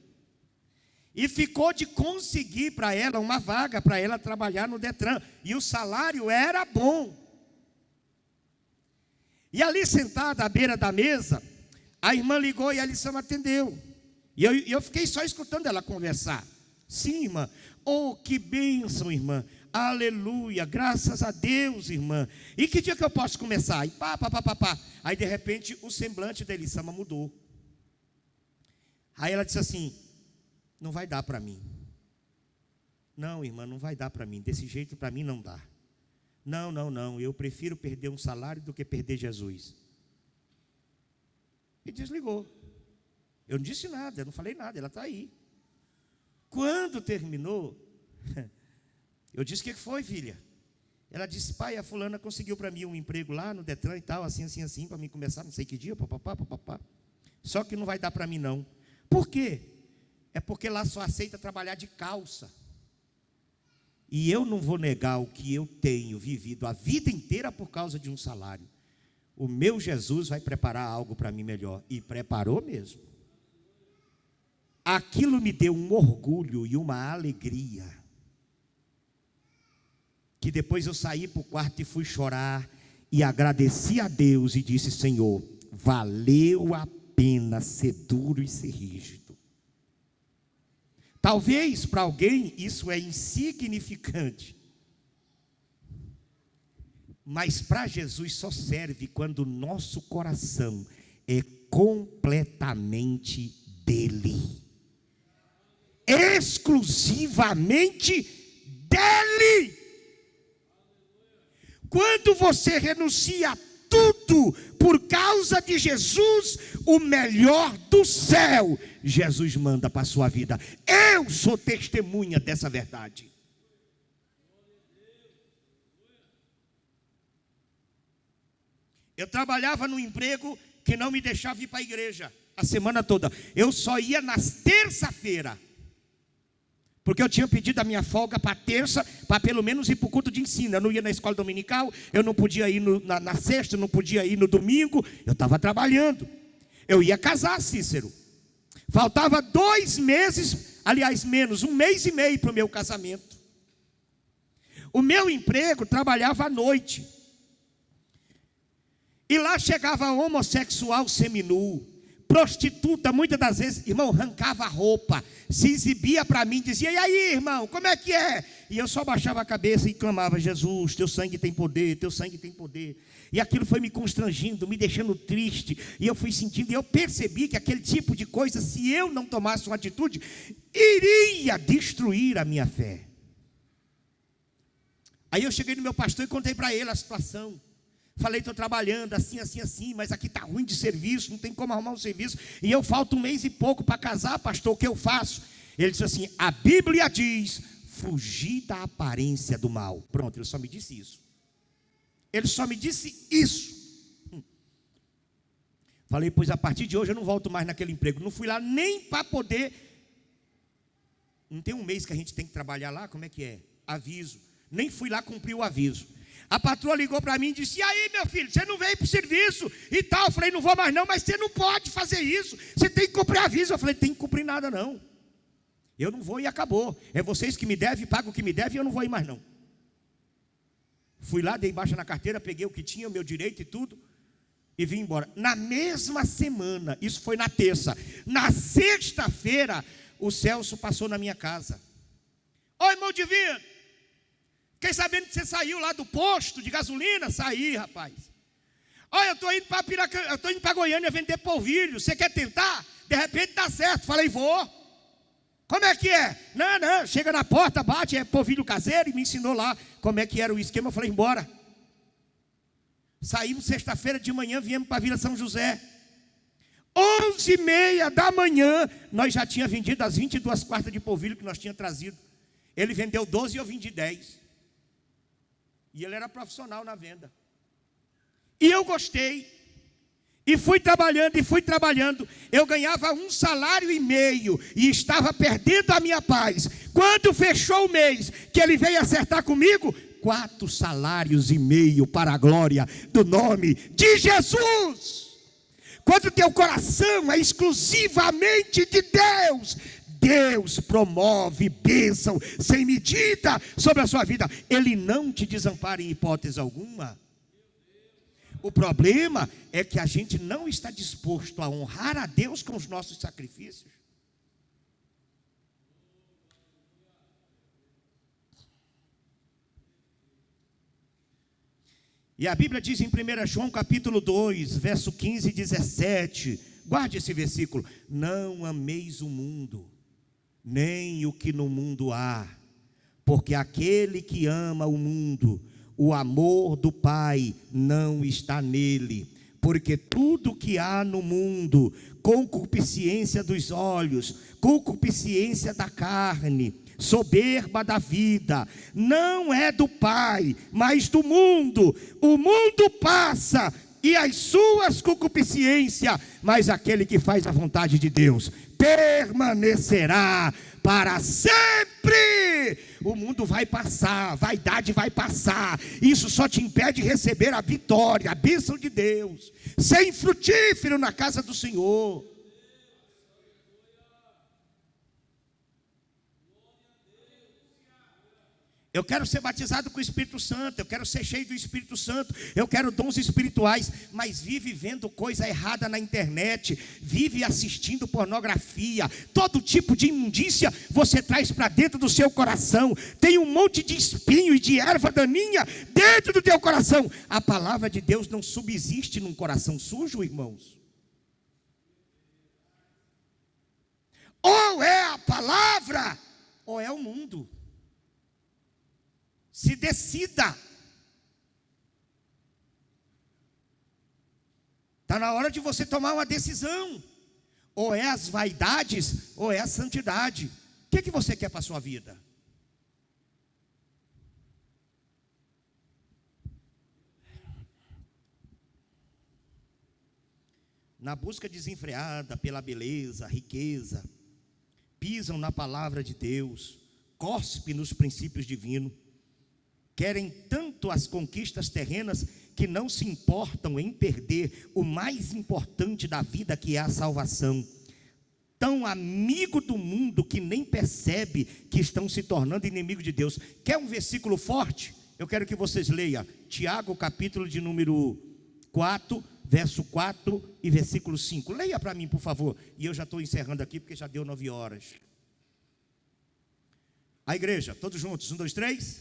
E ficou de conseguir para ela uma vaga para ela trabalhar no Detran. E o salário era bom. E ali sentada à beira da mesa, a irmã ligou e a Elisama atendeu. E eu fiquei só escutando ela conversar. Sim, irmã. Oh, que bênção, irmã. Aleluia, graças a Deus, irmã. E que dia que eu posso começar? E pá. Aí de repente o semblante da Elisama mudou. Aí ela disse assim: não vai dar para mim. Não, irmã, não vai dar para mim. Desse jeito para mim não dá. Não. Eu prefiro perder um salário do que perder Jesus. E desligou. Eu não disse nada, eu não falei nada, ela está aí. Quando terminou, eu disse: o que foi, filha? Ela disse: pai, a fulana conseguiu para mim um emprego lá no Detran e tal, assim, para mim começar, não sei que dia, papapá. Só que não vai dar para mim não. Por quê? É porque lá só aceita trabalhar de calça. E eu não vou negar o que eu tenho vivido a vida inteira por causa de um salário. O meu Jesus vai preparar algo para mim melhor. E preparou mesmo. Aquilo me deu um orgulho e uma alegria, que depois eu saí para o quarto e fui chorar e agradeci a Deus e disse: Senhor, valeu a pena ser duro e ser rígido. Talvez para alguém isso é insignificante, mas para Jesus só serve quando o nosso coração é completamente dele, exclusivamente dele. Quando você renuncia a tudo por causa de Jesus, o melhor do céu Jesus manda para a sua vida. Eu sou testemunha dessa verdade. Eu trabalhava num emprego que não me deixava ir para a igreja a semana toda. Eu só ia nas terça-feira, porque eu tinha pedido a minha folga para terça, para pelo menos ir para o culto de ensino. Eu não ia na escola dominical, eu não podia ir na sexta, eu não podia ir no domingo. Eu estava trabalhando. Eu ia casar, Cícero. Faltava 2 meses, aliás menos, 1 mês e meio para o meu casamento. O meu emprego trabalhava à noite. E lá chegava homossexual seminu, prostituta, muitas das vezes, irmão, arrancava a roupa, se exibia para mim, dizia: e aí, irmão, como é que é? E eu só baixava a cabeça e clamava: Jesus, teu sangue tem poder, teu sangue tem poder. E aquilo foi me constrangindo, me deixando triste, e eu fui sentindo, e eu percebi que aquele tipo de coisa, se eu não tomasse uma atitude, iria destruir a minha fé. Aí eu cheguei no meu pastor e contei para ele a situação. Falei: estou trabalhando assim, assim, assim, mas aqui está ruim de serviço, não tem como arrumar um serviço, e eu falto 1 mês e pouco para casar, pastor, o que eu faço? Ele disse assim: a Bíblia diz, fugir da aparência do mal. Pronto, ele só me disse isso. Ele só me disse isso. Falei: pois a partir de hoje eu não volto mais naquele emprego. Não fui lá nem para poder. Não tem 1 mês que a gente tem que trabalhar lá? Como é que é? Aviso. Nem fui lá cumprir o aviso. A patroa ligou para mim e disse: e aí, meu filho, você não veio para o serviço e tal? Eu falei: não vou mais não, mas você não pode fazer isso, você tem que cumprir aviso. Eu falei: tem que cumprir nada não, eu não vou e acabou. É vocês que me devem, pagam o que me devem, e eu não vou ir mais não. Fui lá, dei baixa na carteira, peguei o que tinha, o meu direito e tudo, e vim embora. Na mesma semana, isso foi na terça, na sexta-feira, o Celso passou na minha casa. Oi, irmão Divino, fiquei sabendo que você saiu lá do posto de gasolina. Saí, rapaz. Olha, eu estou indo para Piracanjuba, eu estou indo para Goiânia vender polvilho. Você quer tentar? De repente dá certo. Falei: vou. Como é que é? Não, chega na porta, bate, é polvilho caseiro. E me ensinou lá como é que era o esquema. Eu falei: embora. Saímos sexta-feira de manhã, viemos para a Vila São José. 11h30 da manhã, nós já tínhamos vendido as 22 quartas de polvilho que nós tínhamos trazido. Ele vendeu 12 e eu vendi 10. E ele era profissional na venda. E eu gostei. E fui trabalhando. Eu ganhava 1,5 salário e estava perdendo a minha paz. Quando fechou o mês, que ele veio acertar comigo, 4,5 salários para a glória do nome de Jesus. Quando teu coração é exclusivamente de Deus, Deus promove bênção sem medida sobre a sua vida. Ele não te desampara em hipótese alguma. O problema é que a gente não está disposto a honrar a Deus com os nossos sacrifícios. E a Bíblia diz em 1 João capítulo 2, verso 15 e 17. Guarde esse versículo: não ameis o mundo, nem o que no mundo há, porque aquele que ama o mundo, o amor do Pai não está nele. Porque tudo que há no mundo, concupiscência dos olhos, concupiscência da carne, soberba da vida, não é do Pai, mas do mundo. O mundo passa e as suas concupiscências, mas aquele que faz a vontade de Deus permanecerá para sempre. O mundo vai passar, a vaidade vai passar. Isso só te impede de receber a vitória, a bênção de Deus. Ser frutífero na casa do Senhor. Eu quero ser batizado com o Espírito Santo, eu quero ser cheio do Espírito Santo, eu quero dons espirituais, mas vive vendo coisa errada na internet, vive assistindo pornografia, todo tipo de imundícia você traz para dentro do seu coração. Tem um monte de espinho e de erva daninha dentro do teu coração. A palavra de Deus não subsiste num coração sujo, irmãos. Ou é a palavra, ou é o mundo. Se decida. Está na hora de você tomar uma decisão. Ou é as vaidades, ou é a santidade. O que você quer para a sua vida? Na busca desenfreada pela beleza, riqueza, pisam na palavra de Deus, cospe nos princípios divinos. Querem tanto as conquistas terrenas que não se importam em perder o mais importante da vida, que é a salvação. Tão amigo do mundo que nem percebe que estão se tornando inimigo de Deus. Quer um versículo forte? Eu quero que vocês leiam Tiago capítulo de número 4, verso 4 e versículo 5. Leia para mim, por favor. E eu já estou encerrando aqui, porque já deu 9 horas. A igreja, todos juntos, 1, 2, 3.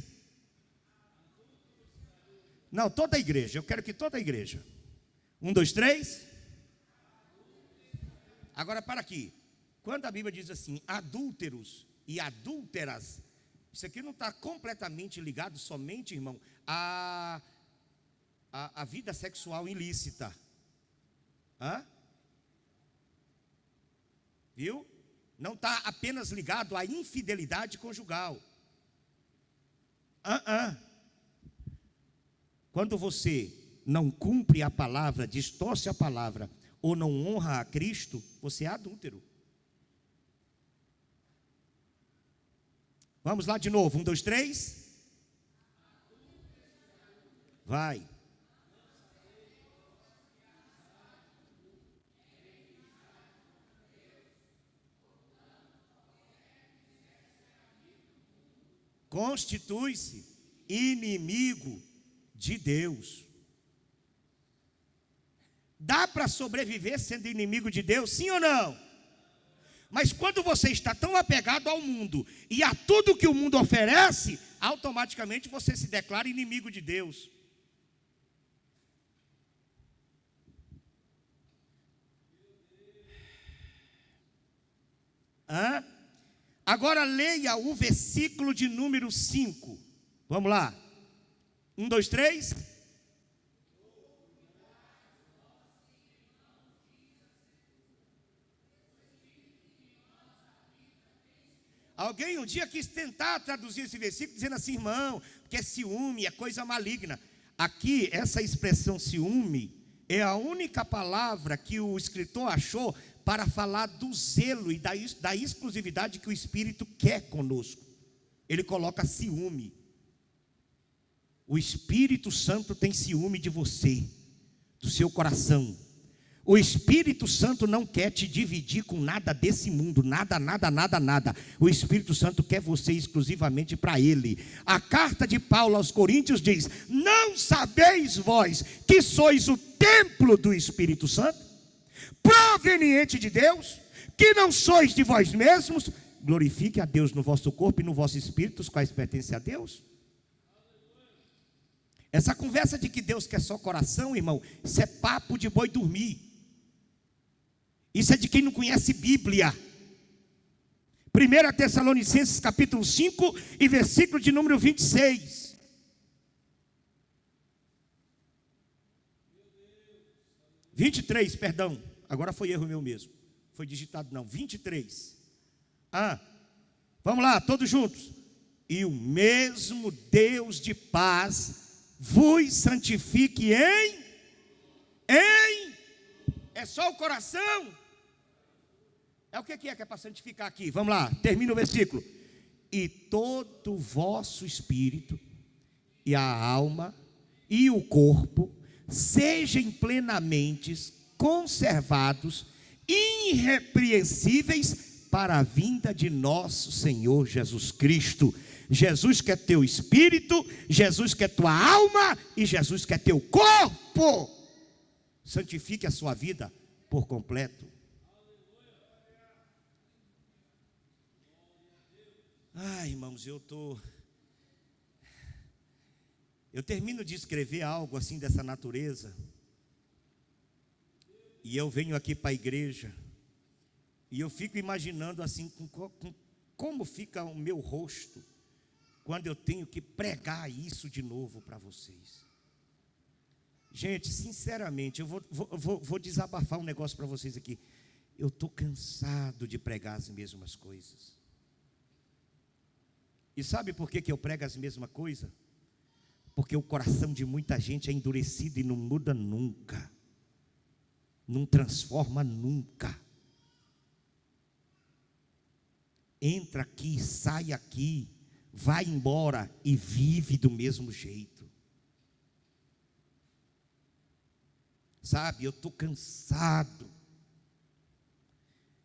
Não, toda a igreja, eu quero que toda a igreja. 1, 2, 3. Agora para aqui. Quando a Bíblia diz assim, adúlteros e adúlteras, isso aqui não está completamente ligado somente, irmão, à vida sexual ilícita. Hã? Viu? Não está apenas ligado à infidelidade conjugal. Quando você não cumpre a palavra, distorce a palavra, ou não honra a Cristo, você é adúltero. Vamos lá de novo, 1, 2, 3. Vai. Constitui-se inimigo de Deus. Dá para sobreviver sendo inimigo de Deus, sim ou não? Mas quando você está tão apegado ao mundo e a tudo que o mundo oferece, automaticamente você se declara inimigo de Deus. Agora leia o versículo de número 5. Vamos lá. 1, 2, 3. Alguém um dia quis tentar traduzir esse versículo dizendo assim, irmão, que é ciúme, é coisa maligna. Aqui, essa expressão ciúme é a única palavra que o escritor achou para falar do zelo e da exclusividade que o Espírito quer conosco. Ele coloca ciúme. O Espírito Santo tem ciúme de você, do seu coração. O Espírito Santo não quer te dividir com nada desse mundo, nada. O Espírito Santo quer você exclusivamente para Ele. A carta de Paulo aos Coríntios diz: não sabeis vós que sois o templo do Espírito Santo, proveniente de Deus, que não sois de vós mesmos? Glorifique a Deus no vosso corpo e no vosso espírito, os quais pertencem a Deus. Essa conversa de que Deus quer só coração, irmão, isso é papo de boi dormir. Isso é de quem não conhece Bíblia. 1 Tessalonicenses capítulo 5 e versículo de número 26. Perdão, agora foi erro meu mesmo. Foi digitado não, 23. Vamos lá, todos juntos. E o mesmo Deus de paz vos santifique em é só o coração? É o que é para santificar aqui? Vamos lá, termina o versículo. E todo o vosso espírito, e a alma, e o corpo, sejam plenamente conservados, irrepreensíveis, para a vinda de nosso Senhor Jesus Cristo. Jesus quer teu espírito, Jesus quer tua alma, e Jesus quer teu corpo. Santifique a sua vida por completo. Irmãos, eu termino de escrever algo assim dessa natureza, e eu venho aqui para a igreja, e eu fico imaginando assim, como fica o meu rosto, quando eu tenho que pregar isso de novo para vocês. Gente, sinceramente, eu vou desabafar um negócio para vocês aqui. Eu estou cansado de pregar as mesmas coisas. E sabe por que eu prego as mesmas coisas? Porque o coração de muita gente é endurecido e não muda nunca. Não transforma nunca. Entra aqui, sai aqui, vai embora e vive do mesmo jeito. Sabe, eu estou cansado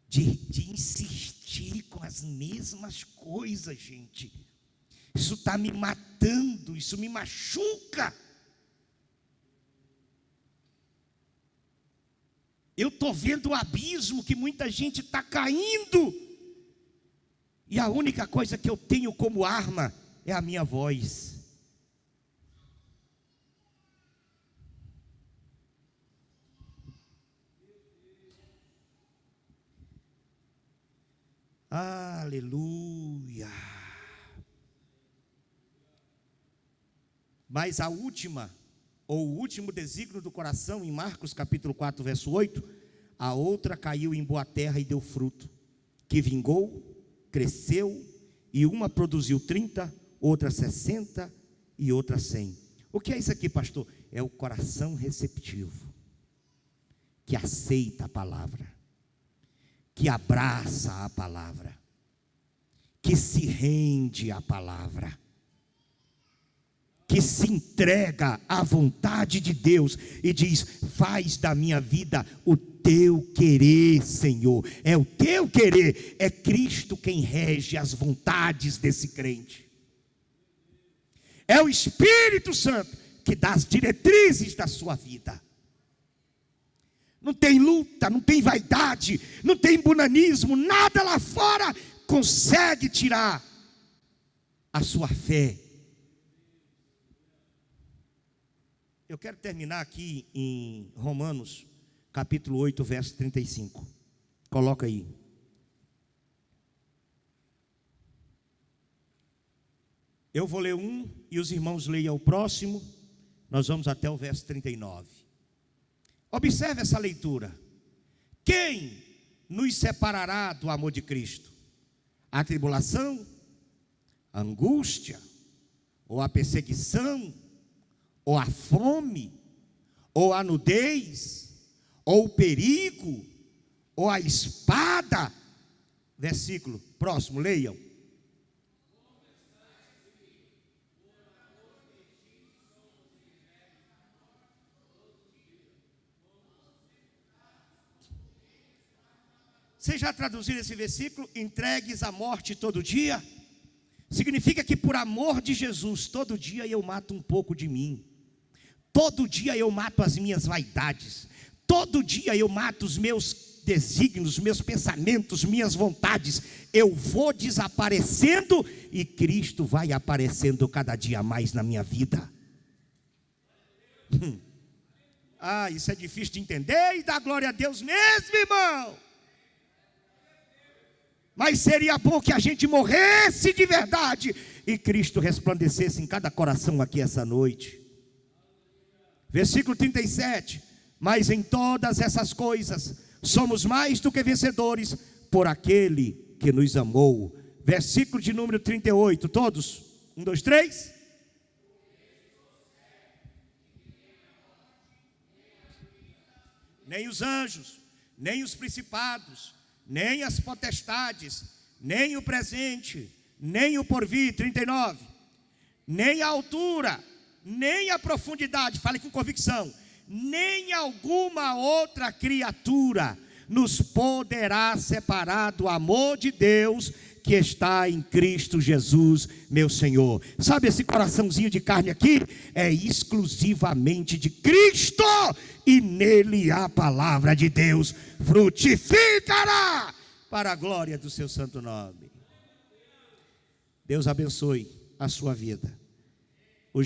de insistir com as mesmas coisas, gente. Isso está me matando, isso me machuca. Eu estou vendo o abismo que muita gente está caindo. E a única coisa que eu tenho como arma é a minha voz. Aleluia. Mas a última, ou o último desígnio do coração, em Marcos capítulo 4, verso 8, a outra caiu em boa terra e deu fruto, que vingou, cresceu, e uma produziu 30, outra 60 e outra 100. O que é isso aqui, pastor? É o coração receptivo, que aceita a palavra, que abraça a palavra, que se rende à palavra, que se entrega à vontade de Deus e diz: faz da minha vida o teu querer, Senhor. É o teu querer, é Cristo quem rege as vontades desse crente. É o Espírito Santo que dá as diretrizes da sua vida. Não tem luta, não tem vaidade, não tem bunanismo, nada lá fora consegue tirar a sua fé. Eu quero terminar aqui em Romanos, capítulo 8, verso 35. Coloca aí. Eu vou ler um e os irmãos leiam o próximo. Nós vamos até o verso 39. Observe essa leitura. Quem nos separará do amor de Cristo? A tribulação, a angústia, ou a perseguição, ou a fome, ou a nudez, ou o perigo, ou a espada. Versículo próximo, leiam. Vocês já traduziram esse versículo? Entregues à morte todo dia? Significa que por amor de Jesus, todo dia eu mato um pouco de mim. Todo dia eu mato as minhas vaidades. Todo dia eu mato os meus desígnios, meus pensamentos, minhas vontades. Eu vou desaparecendo e Cristo vai aparecendo cada dia mais na minha vida. Isso é difícil de entender e dá glória a Deus mesmo, irmão. Mas seria bom que a gente morresse de verdade e Cristo resplandecesse em cada coração aqui essa noite. Versículo 37. Mas em todas essas coisas somos mais do que vencedores por aquele que nos amou. Versículo de número 38. Todos? 1, 2, 3. Nem os anjos, nem os principados, nem as potestades, nem o presente, nem o porvir, 39, nem a altura, nem a profundidade, fale com convicção, nem alguma outra criatura nos poderá separar do amor de Deus que está em Cristo Jesus, meu Senhor. Sabe esse coraçãozinho de carne aqui? É exclusivamente de Cristo, e nele a palavra de Deus frutificará para a glória do seu santo nome. Deus abençoe a sua vida. O